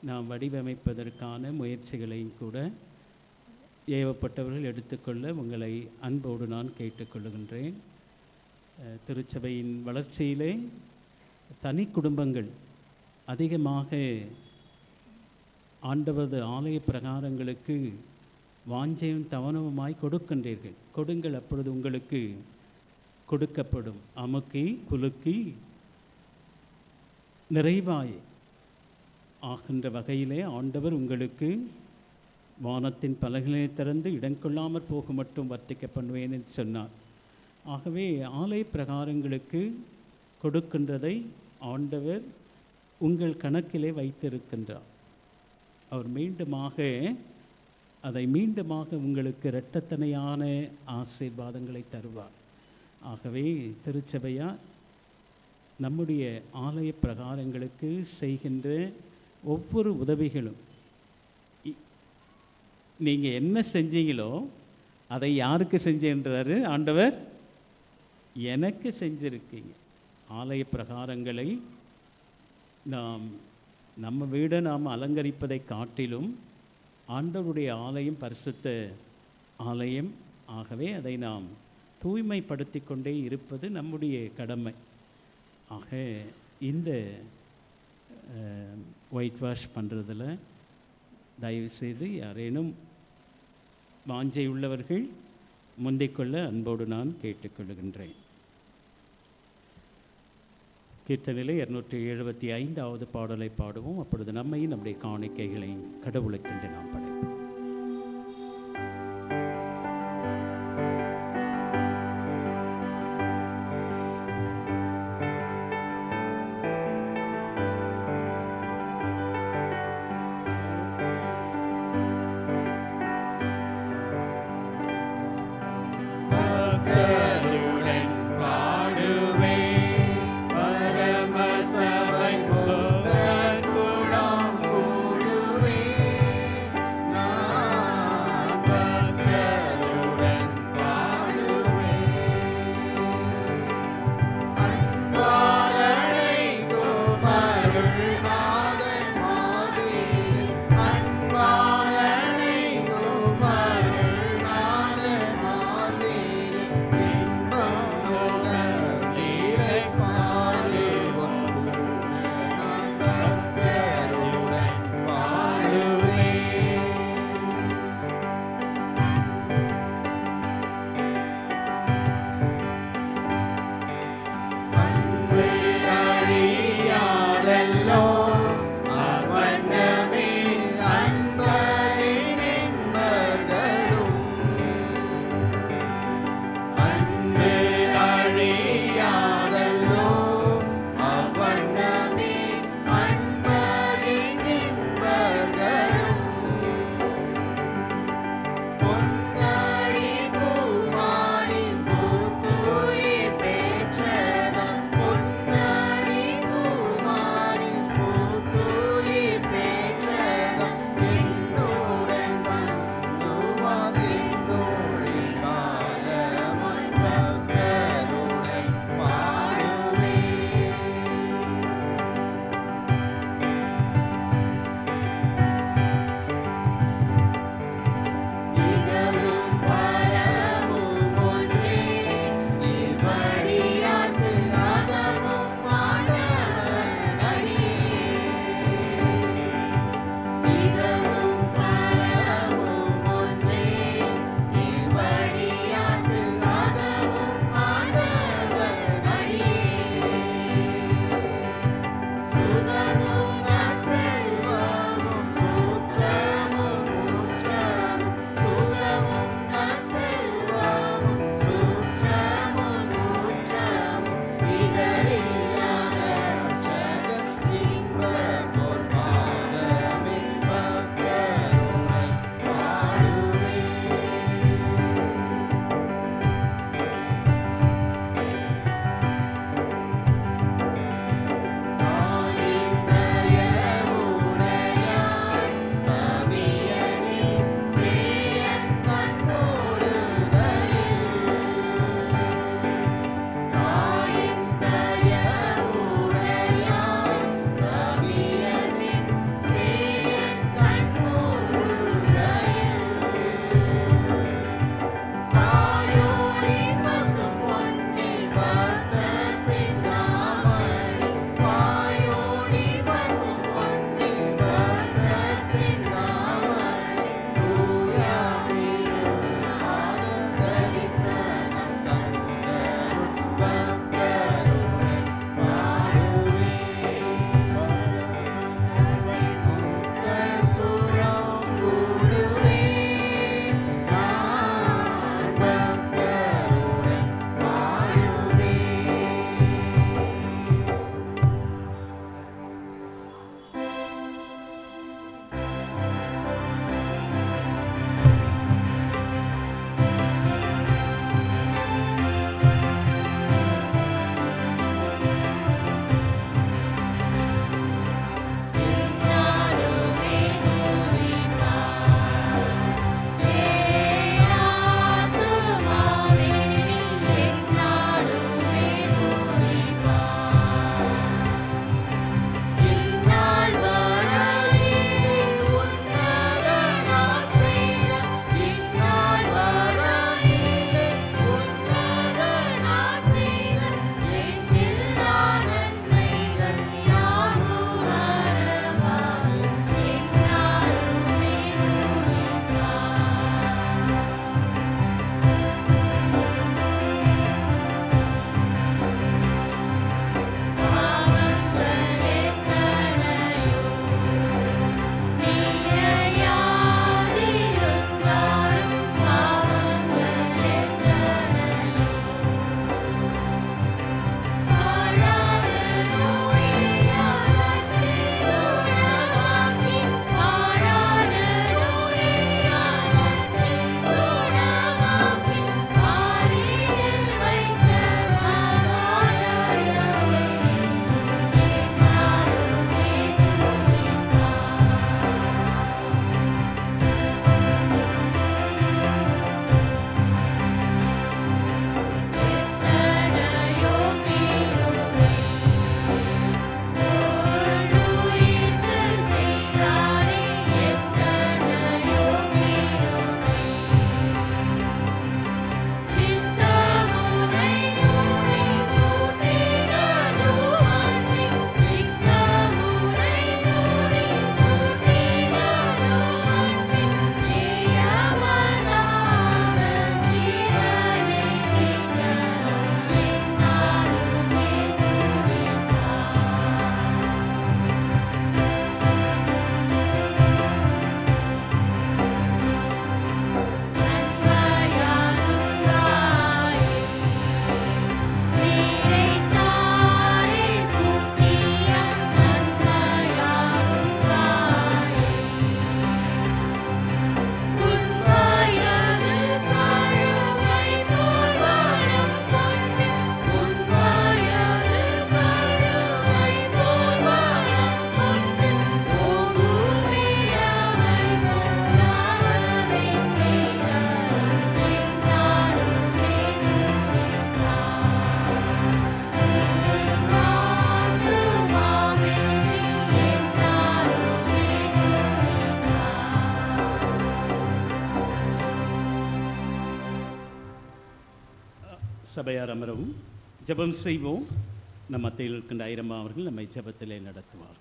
நாம் வடிவமைப்பதற்கான முயற்சிகளையும் கூட ஏவப்பட்டவர்கள் எடுத்துக்கொள்ள உங்களை அன்போடு நான் கேட்டுக்கொள்கின்றேன். திருச்சபையின் வளர்ச்சியிலே தனி குடும்பங்கள் அதிகமாக ஆண்டவரது ஆலய பிரகாரங்களுக்கு வாஞ்சையும் தவனவுமாய் கொடுக்கின்றீர்கள். கொடுங்கள், அப்பொழுது உங்களுக்கு கொடுக்கப்படும். அமுக்கி குலுக்கி நிறைவாய் ஆகின்ற வகையிலே ஆண்டவர் உங்களுக்கு வானத்தின் பலகைகளை திறந்து இடங்கொள்ளாமற் போக மட்டும் வர்த்திக்க பண்ணுவேன் என்று சொன்னார். ஆகவே ஆலய பிரகாரங்களுக்கு கொடுக்கின்றதை ஆண்டவர் உங்கள் கணக்கிலே வைத்திருக்கின்றார். அவர் மீண்டுமாக உங்களுக்கு இரட்டத்தனையான ஆசீர்வாதங்களை தருவார். ஆகவே திருச்சபையார் நம்முடைய ஆலய பிரகாரங்களுக்கு செய்கின்ற ஒவ்வொரு உதவிகளும் நீங்கள் என்ன செஞ்சீங்களோ அதை யாருக்கு செஞ்சேன்றாரு ஆண்டவர்? எனக்கு செஞ்சிருக்கீங்க. ஆலய பிரகாரங்களை நம்ம வீடை நாம் அலங்கரிப்பதை காட்டிலும் ஆண்டவருடைய ஆலயம் பரிசுத்த ஆலயம். ஆகவே அதை நாம் தூய்மைப்படுத்தி கொண்டே இருப்பது நம்முடைய கடமை. ஆக இந்த ஒயிட் வாஷ் பண்ணுறதில் தயவுசெய்து யாரேனும் வாஞ்சை உள்ளவர்கள் முந்திக்கொள்ள அன்போடு நான் கேட்டுக்கொள்கின்றேன். கீர்த்தனையிலே 275வது பாடலை பாடுவோம். அப்பொழுது நம்மையும் நம்முடைய காணிக்கைகளை கடவுளுக்கென்று நாம் படைப்போம். நான் சபையார் அமரவும் ஜெபம் செய்வோம். நம் மத்தியில் இருக்கின்ற ஐரம்மா அவர்கள் நம்மை ஜெபத்திலே நடத்துவார்.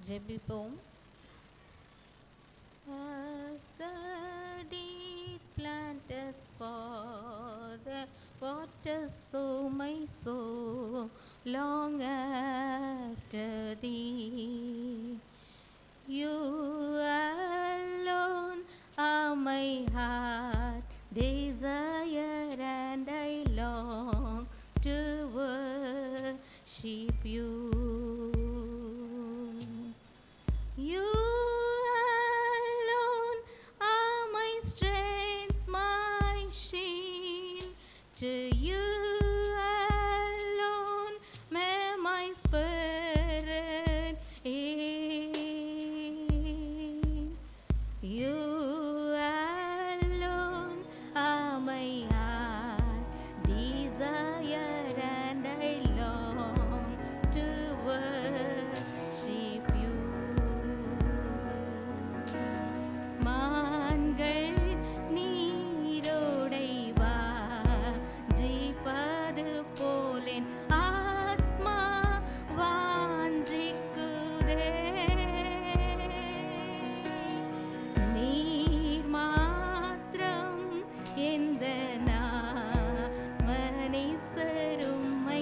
ஜெபிப்போம். As the deed planted for the waters, so my soul long after thee. You alone are my heart desire, and I long to worship you. You alone are my strength, my shield. To you alone may my spirit yield. You alone are my heart desire, and I long to worship you. மான்கள் நீரோடை வாஞ்சிப்பது போல் என் ஆத்மா வாஞ்சிக்குதே. நீர் மாத்திரம் எந்த மனிதருமை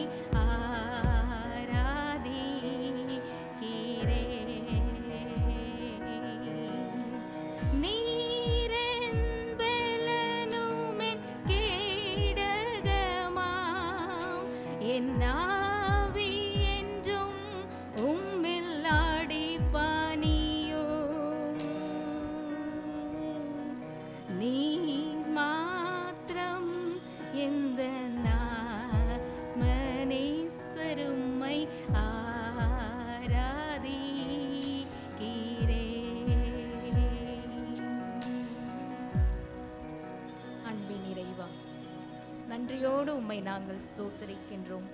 நாவி என்றும் உம்மில் அடிபணியும். நீர் மாத்திரம் எந்த மனிதருமை ஆராதிக்கிறேன். அன்பின் இறைவா, நன்றியோடு உம்மை நாங்கள் ஸ்தோத்திரிக்கின்றோம்.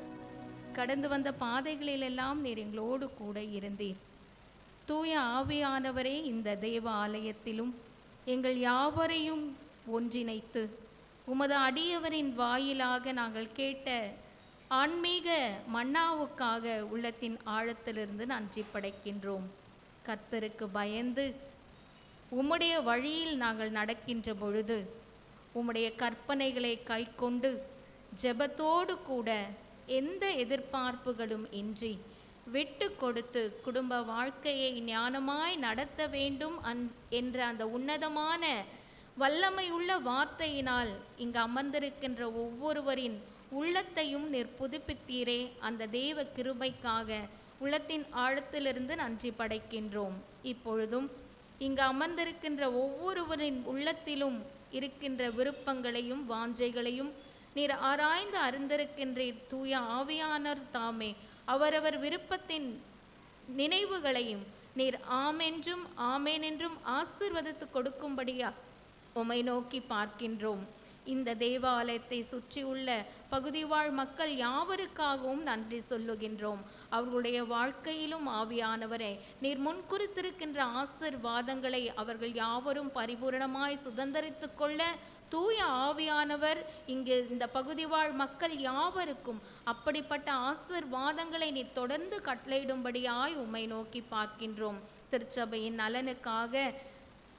கடந்து வந்த பாதைகளிலெல்லாம் நீர் எங்களோடு கூட இருந்தீர். தூய ஆவியானவரே, இந்த தேவ ஆலயத்திலும் எங்கள் யாவரையும் ஒன்றிணைத்து உமது அடியவரின் வாயிலாக நாங்கள் கேட்ட ஆன்மீக மன்னாவுக்காக உள்ளத்தின் ஆழத்திலிருந்து நன்றி படைக்கின்றோம். கர்த்தருக்கு பயந்து உம்முடைய வழியில் நாங்கள் நடக்கின்ற பொழுது உம்முடைய கற்பனைகளை கைக்கொண்டு ஜெபத்தோடு கூட எந்த எதிர்பார்ப்புகளும் இன்றி விட்டு கொடுத்து குடும்ப வாழ்க்கையை ஞானமாய் நடத்த வேண்டும் என்ற அந்த உன்னதமான வல்லமையுள்ள வார்த்தையினால் இங்கு அமர்ந்திருக்கின்ற ஒவ்வொருவரின் உள்ளத்தையும் நீர் புதுப்பித்தீரே. அந்த தேவ கிருபைக்காக உள்ளத்தின் ஆழத்திலிருந்து நன்றி படைக்கின்றோம். இப்பொழுதும் இங்கு அமர்ந்திருக்கின்ற ஒவ்வொருவரின் உள்ளத்திலும் இருக்கின்ற விருப்பங்களையும் வாஞ்சைகளையும் நீர் ஆராய்ந்து அறிந்திருக்கின்றீர். தூய ஆவியானவர் தாமே அவரவர் விருப்பத்தின் நினைவுகளையும் நீர் ஆமென்றும் ஆமேன் என்றும் ஆசீர்வதித்து கொடுக்கும்படியா உம்மை நோக்கி பார்க்கின்றோம். இந்த தேவாலயத்தை சுற்றியுள்ள பகுதி வாழ் மக்கள் யாவருக்காகவும் நன்றி சொல்லுகின்றோம். அவர்களுடைய வாழ்க்கையிலும் ஆவியானவரே நீர் முன்குறித்திருக்கின்ற ஆசீர்வாதங்களை அவர்கள் யாவரும் பரிபூரணமாய் சுதந்தரித்து கொள்ள தூய ஆவியானவர் இங்கு இந்த பகுதி வாழ் மக்கள் யாவருக்கும் அப்படிப்பட்ட ஆசீர்வாதங்களை நீர் தொடர்ந்து கட்டளையிடும்படியாய் உம்மை நோக்கி பார்க்கின்றோம். திருச்சபையின் நலனுக்காக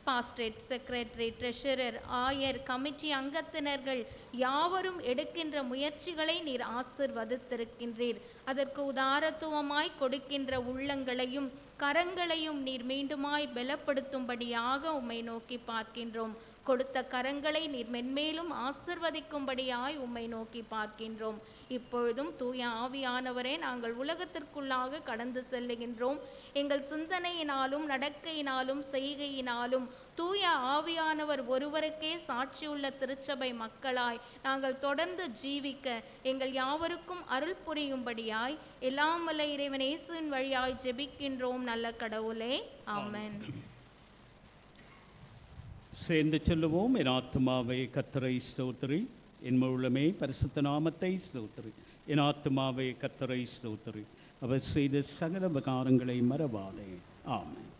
பாஸ்டரேட், செக்ரட்டரி, ட்ரெஷரர், ஆயர், கமிட்டி அங்கத்தினர்கள் யாவரும் எடுக்கின்ற முயற்சிகளை நீர் ஆசீர்வதித்திருக்கின்றீர். அதற்கு உதாரத்துவமாய் கொடுக்கின்ற உள்ளங்களையும் கரங்களையும் நீர் மீண்டுமாய் பலப்படுத்தும்படியாக உம்மை நோக்கி பார்க்கின்றோம். கொடுத்த கரங்களை நீர் மென்மேலும் ஆசிர்வதிக்கும்படியாய் உம்மை நோக்கி பார்க்கின்றோம். இப்பொழுதும் தூய ஆவியானவரே, நாங்கள் உலகத்திற்குள்ளாக கடந்து செல்லுகின்றோம். எங்கள் சிந்தனையினாலும் நடக்கையினாலும் செய்கையினாலும் தூய ஆவியானவர் ஒருவருக்கே சாட்சியுள்ள திருச்சபை மக்களாய் நாங்கள் தொடர்ந்து ஜீவிக்க எங்கள் யாவருக்கும் அருள் புரியும்படியாய் எல்லாம் வல்ல இறைவன் இயேசுவின் வழியாய் ஜெபிக்கின்றோம் நல்ல கடவுளே, ஆமென். சேர்ந்து சொல்லுவோம். என் ஆத்துமாவே கர்த்தரை ஸ்தோத்திரி, என் முழுமே பரிசுத்த நாமத்தை ஸ்தோத்திரி. என் ஆத்துமாவே கர்த்தரை ஸ்தோத்திரி, அவர் செய்த சகல உபகாரங்களை மறவாதே. ஆமென்.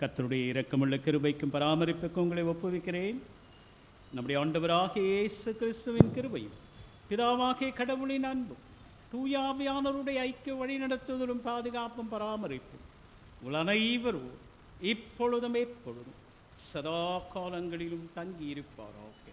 கர்த்தருடைய இரக்கமுள்ள கிருபைக்கும் பராமரிப்புக்கும் உங்களை ஒப்புவிக்கிறேன். நம்முடைய ஆண்டவராகிய இயேசு கிறிஸ்துவின் கிருபையும் பிதாவாகிய கடவுளின் அன்பும் தூய ஆவியானவருடைய ஐக்கிய வழி நடத்துவதும் பாதுகாப்பும் பராமரிப்பும் உங்கள் அனைவரும் இப்பொழுதும் எப்பொழுதும் சதா காலங்களிலும் தங்கியிருப்பாராக.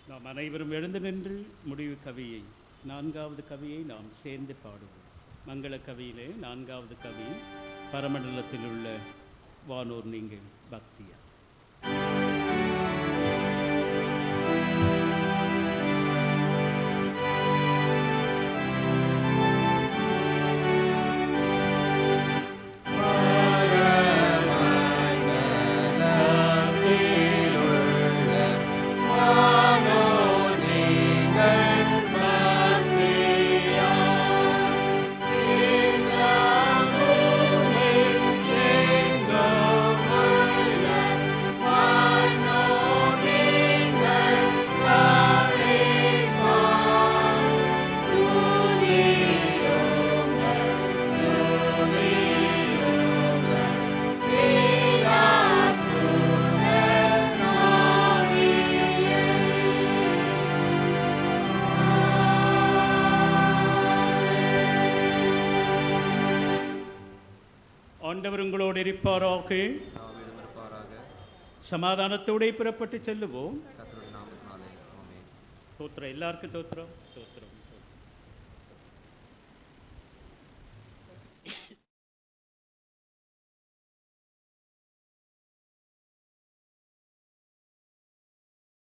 நாம் அனைவரும் எழுந்து நின்று முடிவு கவியை, 4வது கவியை நாம் சேர்ந்து பாடுவோம். மங்கள கவியிலே 4வது கவி பரமண்டலத்தில் உள்ள வானோர் நீங்கள் பக்தியா. ஆண்டவர் உங்களோடு இருப்பாராக. சமாதானத்தோடு புறப்பட்டு செல்லுவோம். தோத்திரம் எல்லாருக்கும் தோத்திரம்.